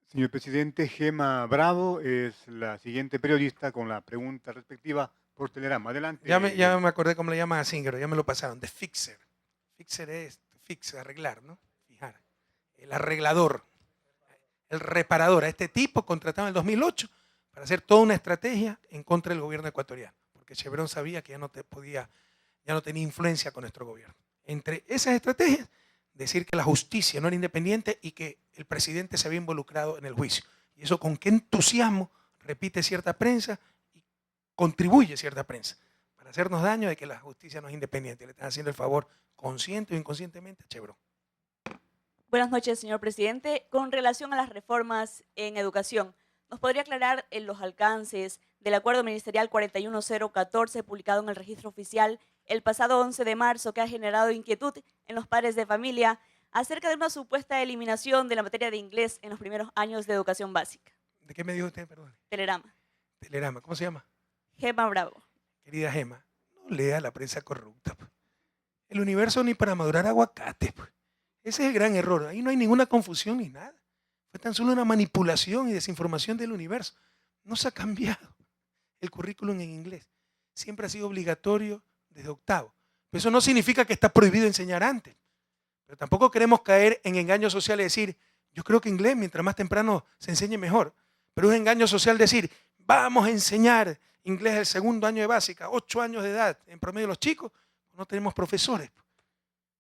Señor presidente, Gema Bravo es la siguiente periodista con la pregunta respectiva por Telerama. Adelante. Ya me acordé cómo le llaman a Singer, ya me lo pasaron, The Fixer. Fixer es arreglar, ¿no? Fijar. El arreglador, el reparador. A este tipo contratado en el 2008 para hacer toda una estrategia en contra del gobierno ecuatoriano, porque Chevron sabía que ya no tenía influencia con nuestro gobierno. Entre esas estrategias, decir que la justicia no era independiente y que el presidente se había involucrado en el juicio. Y eso con qué entusiasmo repite cierta prensa y contribuye cierta prensa para hacernos daño de que la justicia no es independiente. Le están haciendo el favor consciente o inconscientemente a Chevron. Buenas noches, señor presidente. Con relación a las reformas en educación, ¿nos podría aclarar los alcances del acuerdo ministerial 41014 publicado en el registro oficial el pasado 11 de marzo que ha generado inquietud en los padres de familia acerca de una supuesta eliminación de la materia de inglés en los primeros años de educación básica? ¿De qué me dijo usted, perdón? Telerama. Telerama, ¿cómo se llama? Gema Bravo. Querida Gema, no lea la prensa corrupta. Pues. El universo ni para madurar aguacate. Pues. Ese es el gran error. Ahí no hay ninguna confusión ni nada. Fue tan solo una manipulación y desinformación del universo. No se ha cambiado el currículum en inglés. Siempre ha sido obligatorio desde octavo. Pero eso no significa que está prohibido enseñar antes. Pero tampoco queremos caer en engaño social y decir, yo creo que inglés mientras más temprano se enseñe mejor. Pero es engaño social decir, vamos a enseñar inglés el segundo año de básica, 8 años de edad, en promedio los chicos, no tenemos profesores.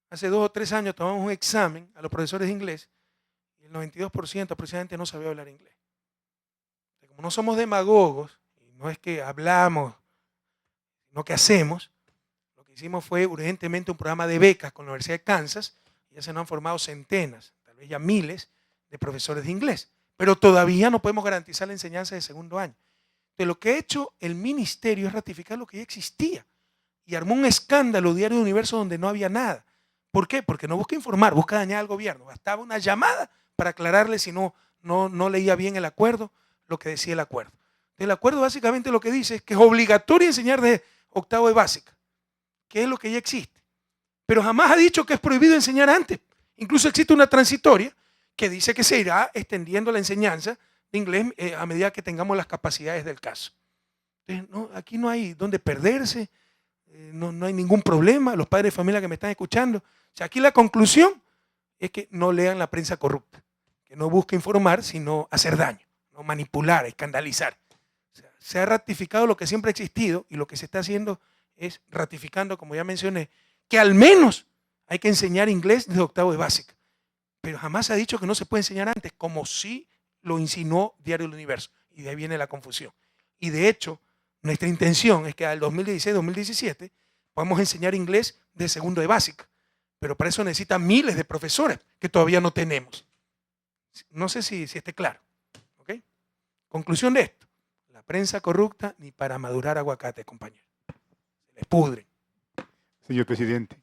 Hace 2 o 3 años tomamos un examen a los profesores de inglés y el 92% aproximadamente no sabía hablar inglés. Como no somos demagogos, y no es que hablamos, sino que hacemos, lo que hicimos fue urgentemente un programa de becas con la Universidad de Kansas, y ya se nos han formado centenas, tal vez ya miles, de profesores de inglés. Pero todavía no podemos garantizar la enseñanza de segundo año. Entonces, lo que ha hecho el ministerio es ratificar lo que ya existía. Y armó un escándalo Diario Universo donde no había nada. ¿Por qué? Porque no busca informar, busca dañar al gobierno. Bastaba una llamada para aclararle si no leía bien el acuerdo, lo que decía el acuerdo. El acuerdo básicamente lo que dice es que es obligatorio enseñar de octavo de básica, que es lo que ya existe. Pero jamás ha dicho que es prohibido enseñar antes. Incluso existe una transitoria que dice que se irá extendiendo la enseñanza de inglés a medida que tengamos las capacidades del caso. Entonces, no, aquí no hay donde perderse, no hay ningún problema. Los padres de familia que me están escuchando, o sea, aquí la conclusión es que no lean la prensa corrupta, que no busque informar, sino hacer daño, no manipular, escandalizar. O sea, se ha ratificado lo que siempre ha existido y lo que se está haciendo es ratificando, como ya mencioné, que al menos hay que enseñar inglés desde octavo de básica. Pero jamás se ha dicho que no se puede enseñar antes, como sí lo insinuó Diario del Universo. Y de ahí viene la confusión. Y de hecho, nuestra intención es que al 2016-2017 podamos enseñar inglés de segundo de básica. Pero para eso necesita miles de profesores que todavía no tenemos. No sé si esté claro. ¿Okay? Conclusión de esto. La prensa corrupta ni para madurar aguacate, compañeros. Se les pudre. Señor presidente,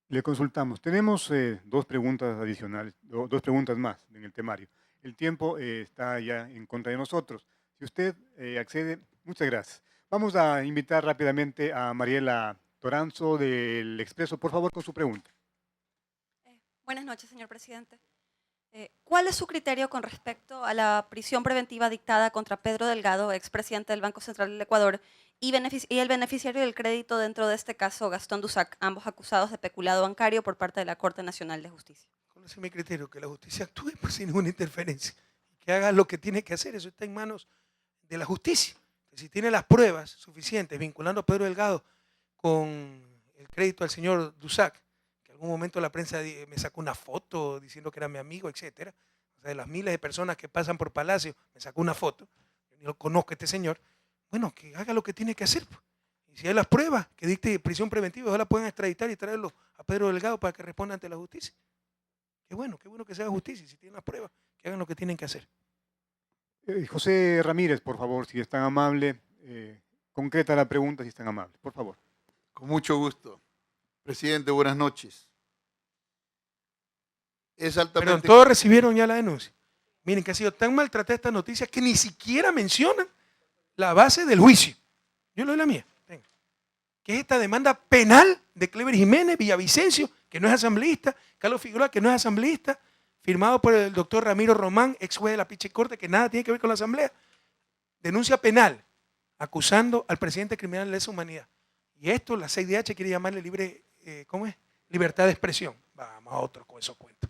le consultamos. Tenemos 2 preguntas adicionales, 2 preguntas más en el temario. El tiempo está ya en contra de nosotros. Si usted accede, muchas gracias. Vamos a invitar rápidamente a Mariela Toranzo del Expreso, por favor, con su pregunta. Buenas noches, señor presidente. ¿Cuál es su criterio con respecto a la prisión preventiva dictada contra Pedro Delgado, expresidente del Banco Central del Ecuador, y el beneficiario del crédito dentro de este caso, Gastón Dusac, ambos acusados de peculado bancario por parte de la Corte Nacional de Justicia? ¿Cuál es mi criterio? Que la justicia actúe pues, sin ninguna interferencia, que haga lo que tiene que hacer. Eso está en manos de la justicia. Si tiene las pruebas suficientes vinculando a Pedro Delgado con el crédito al señor Dusac, que en algún momento la prensa me sacó una foto diciendo que era mi amigo, etcétera. O sea, de las miles de personas que pasan por Palacio, me sacó una foto. Yo no conozco a este señor. Bueno, que haga lo que tiene que hacer. Y si hay las pruebas, que dicte prisión preventiva, ojalá puedan extraditar y traerlo a Pedro Delgado para que responda ante la justicia. Qué bueno que se haga justicia. Y si tienen las pruebas, que hagan lo que tienen que hacer. José Ramírez, por favor, si es tan amable, concreta la pregunta, si es tan amable, por favor. Con mucho gusto. Presidente, buenas noches. Es altamente... Perdón, todos recibieron ya la denuncia. Miren que ha sido tan maltratada esta noticia que ni siquiera mencionan la base del juicio. Yo le doy la mía. Venga. Que es esta demanda penal de Clever Jiménez, Villavicencio, que no es asambleísta, Carlos Figueroa, que no es asambleísta, firmado por el doctor Ramiro Román, ex juez de la Pichi Corte, que nada tiene que ver con la asamblea. Denuncia penal, acusando al presidente criminal de lesa humanidad. Y esto, la 6DH quiere llamarle libre, ¿cómo es? Libertad de expresión. Vamos a otro con esos cuentos.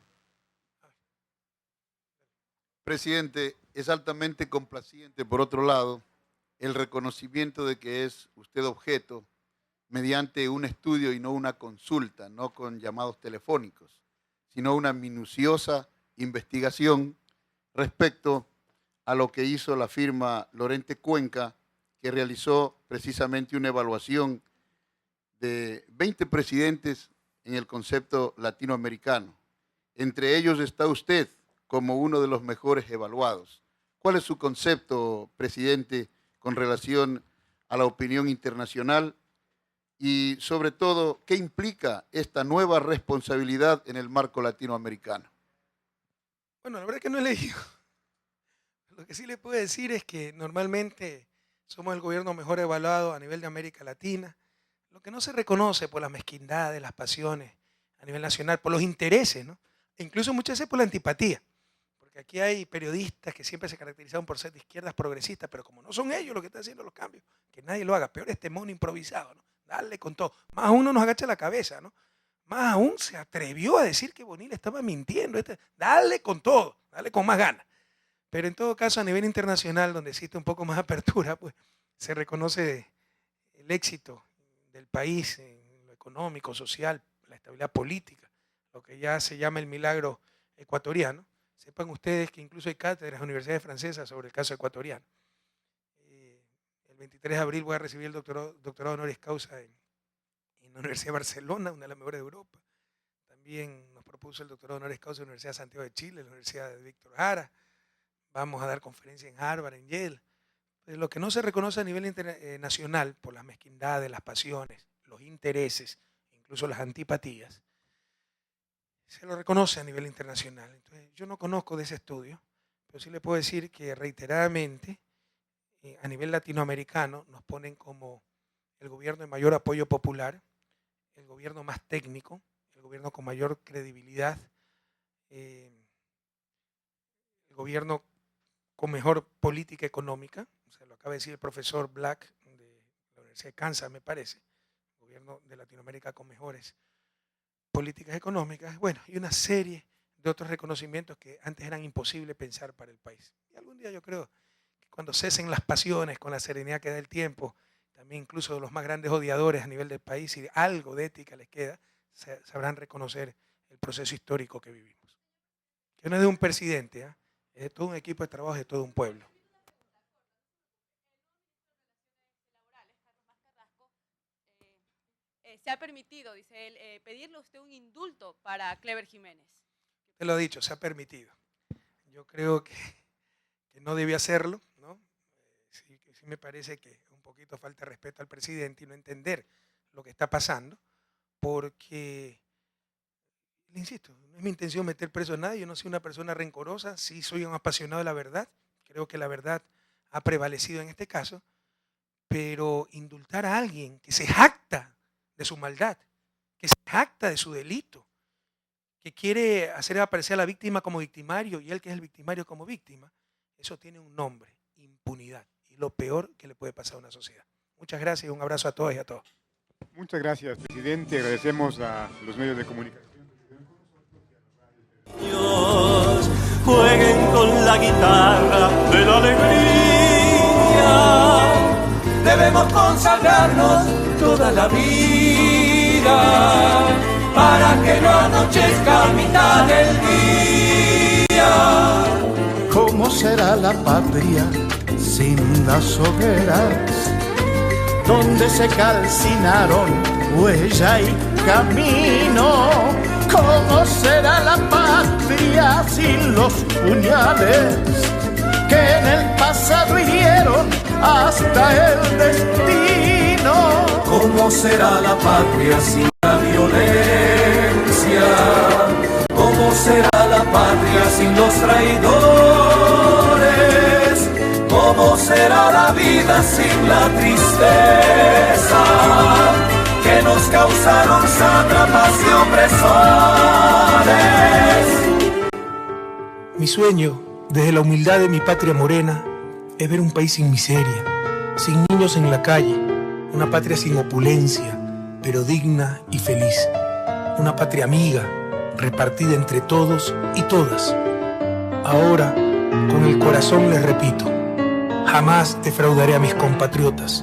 Presidente, es altamente complaciente, por otro lado, el reconocimiento de que es usted objeto mediante un estudio y no una consulta, no con llamados telefónicos, sino una minuciosa investigación respecto a lo que hizo la firma Lorente Cuenca, que realizó precisamente una evaluación de 20 presidentes en el concepto latinoamericano. Entre ellos está usted como uno de los mejores evaluados. ¿Cuál es su concepto, presidente, con relación a la opinión internacional? Y sobre todo, ¿qué implica esta nueva responsabilidad en el marco latinoamericano? Bueno, la verdad es que no he leído. Lo que sí le puedo decir es que normalmente somos el gobierno mejor evaluado a nivel de América Latina. Lo que no se reconoce por las mezquindades, las pasiones a nivel nacional, por los intereses, ¿no? E incluso muchas veces por la antipatía. Porque aquí hay periodistas que siempre se caracterizaron por ser de izquierdas progresistas, pero como no son ellos los que están haciendo los cambios, que nadie lo haga. Peor este mono improvisado, ¿no? Dale con todo. Más uno nos agacha la cabeza, ¿no? Más aún se atrevió a decir que Bonilla estaba mintiendo. Dale con todo, dale con más ganas. Pero en todo caso, a nivel internacional, donde existe un poco más apertura, pues se reconoce el éxito del país en lo económico, social, la estabilidad política, lo que ya se llama el milagro ecuatoriano. Sepan ustedes que incluso hay cátedras en universidades francesas sobre el caso ecuatoriano. El 23 de abril voy a recibir el doctorado honoris causa en la Universidad de Barcelona, una de las mejores de Europa. También nos propuso el doctorado honoris causa en la Universidad de Santiago de Chile, la Universidad de Víctor Jara. Vamos a dar conferencias en Harvard, en Yale. Pero lo que no se reconoce a nivel nacional por las mezquindades, las pasiones, los intereses, incluso las antipatías, se lo reconoce a nivel internacional. Entonces, yo no conozco de ese estudio, pero sí le puedo decir que reiteradamente a nivel latinoamericano nos ponen como el gobierno de mayor apoyo popular, el gobierno más técnico, el gobierno con mayor credibilidad, el gobierno con mejor política económica, o sea, lo acaba de decir el profesor Black de la Universidad de Kansas, me parece, el gobierno de Latinoamérica con mejores políticas económicas, bueno, y una serie de otros reconocimientos que antes eran imposibles pensar para el país. Y algún día yo creo que cuando cesen las pasiones con la serenidad que da el tiempo, también incluso de los más grandes odiadores a nivel del país, y algo de ética les queda, sabrán reconocer el proceso histórico que vivimos. Que no es de un presidente, ¿eh? Es de todo un equipo de trabajo, de todo un pueblo. Se ha permitido, dice él, pedirle a usted un indulto para Clever Jiménez. Te lo he dicho, se ha permitido. Yo creo que no debía hacerlo, ¿no? Sí me parece que un poquito falta de respeto al presidente y no entender lo que está pasando, porque, le insisto, no es mi intención meter preso a nadie, yo no soy una persona rencorosa, sí soy un apasionado de la verdad, creo que la verdad ha prevalecido en este caso, pero indultar a alguien que se jacta de su maldad, que se jacta de su delito, que quiere hacer aparecer a la víctima como victimario y él que es el victimario como víctima, eso tiene un nombre, impunidad, y lo peor que le puede pasar a una sociedad. Muchas gracias y un abrazo a todas y a todos. Muchas gracias, presidente. Agradecemos a los medios de comunicación. Dios, jueguen con la guitarra de la alegría. Debemos consagrarnos toda la vida para que no anochezca a mitad del día. ¿Cómo será la patria sin las hogueras, donde se calcinaron huella y camino? ¿Cómo será la patria sin los puñales que en el pasado hirieron hasta el destino? ¿Cómo será la patria sin la violencia? ¿Cómo será la patria sin los traidores? ¿Cómo será la vida sin la tristeza que nos causaron sátrapas y opresores? Mi sueño, desde la humildad de mi patria morena, es ver un país sin miseria, sin niños en la calle, una patria sin opulencia, pero digna y feliz, una patria amiga, repartida entre todos y todas. Ahora, con el corazón les repito, jamás defraudaré a mis compatriotas,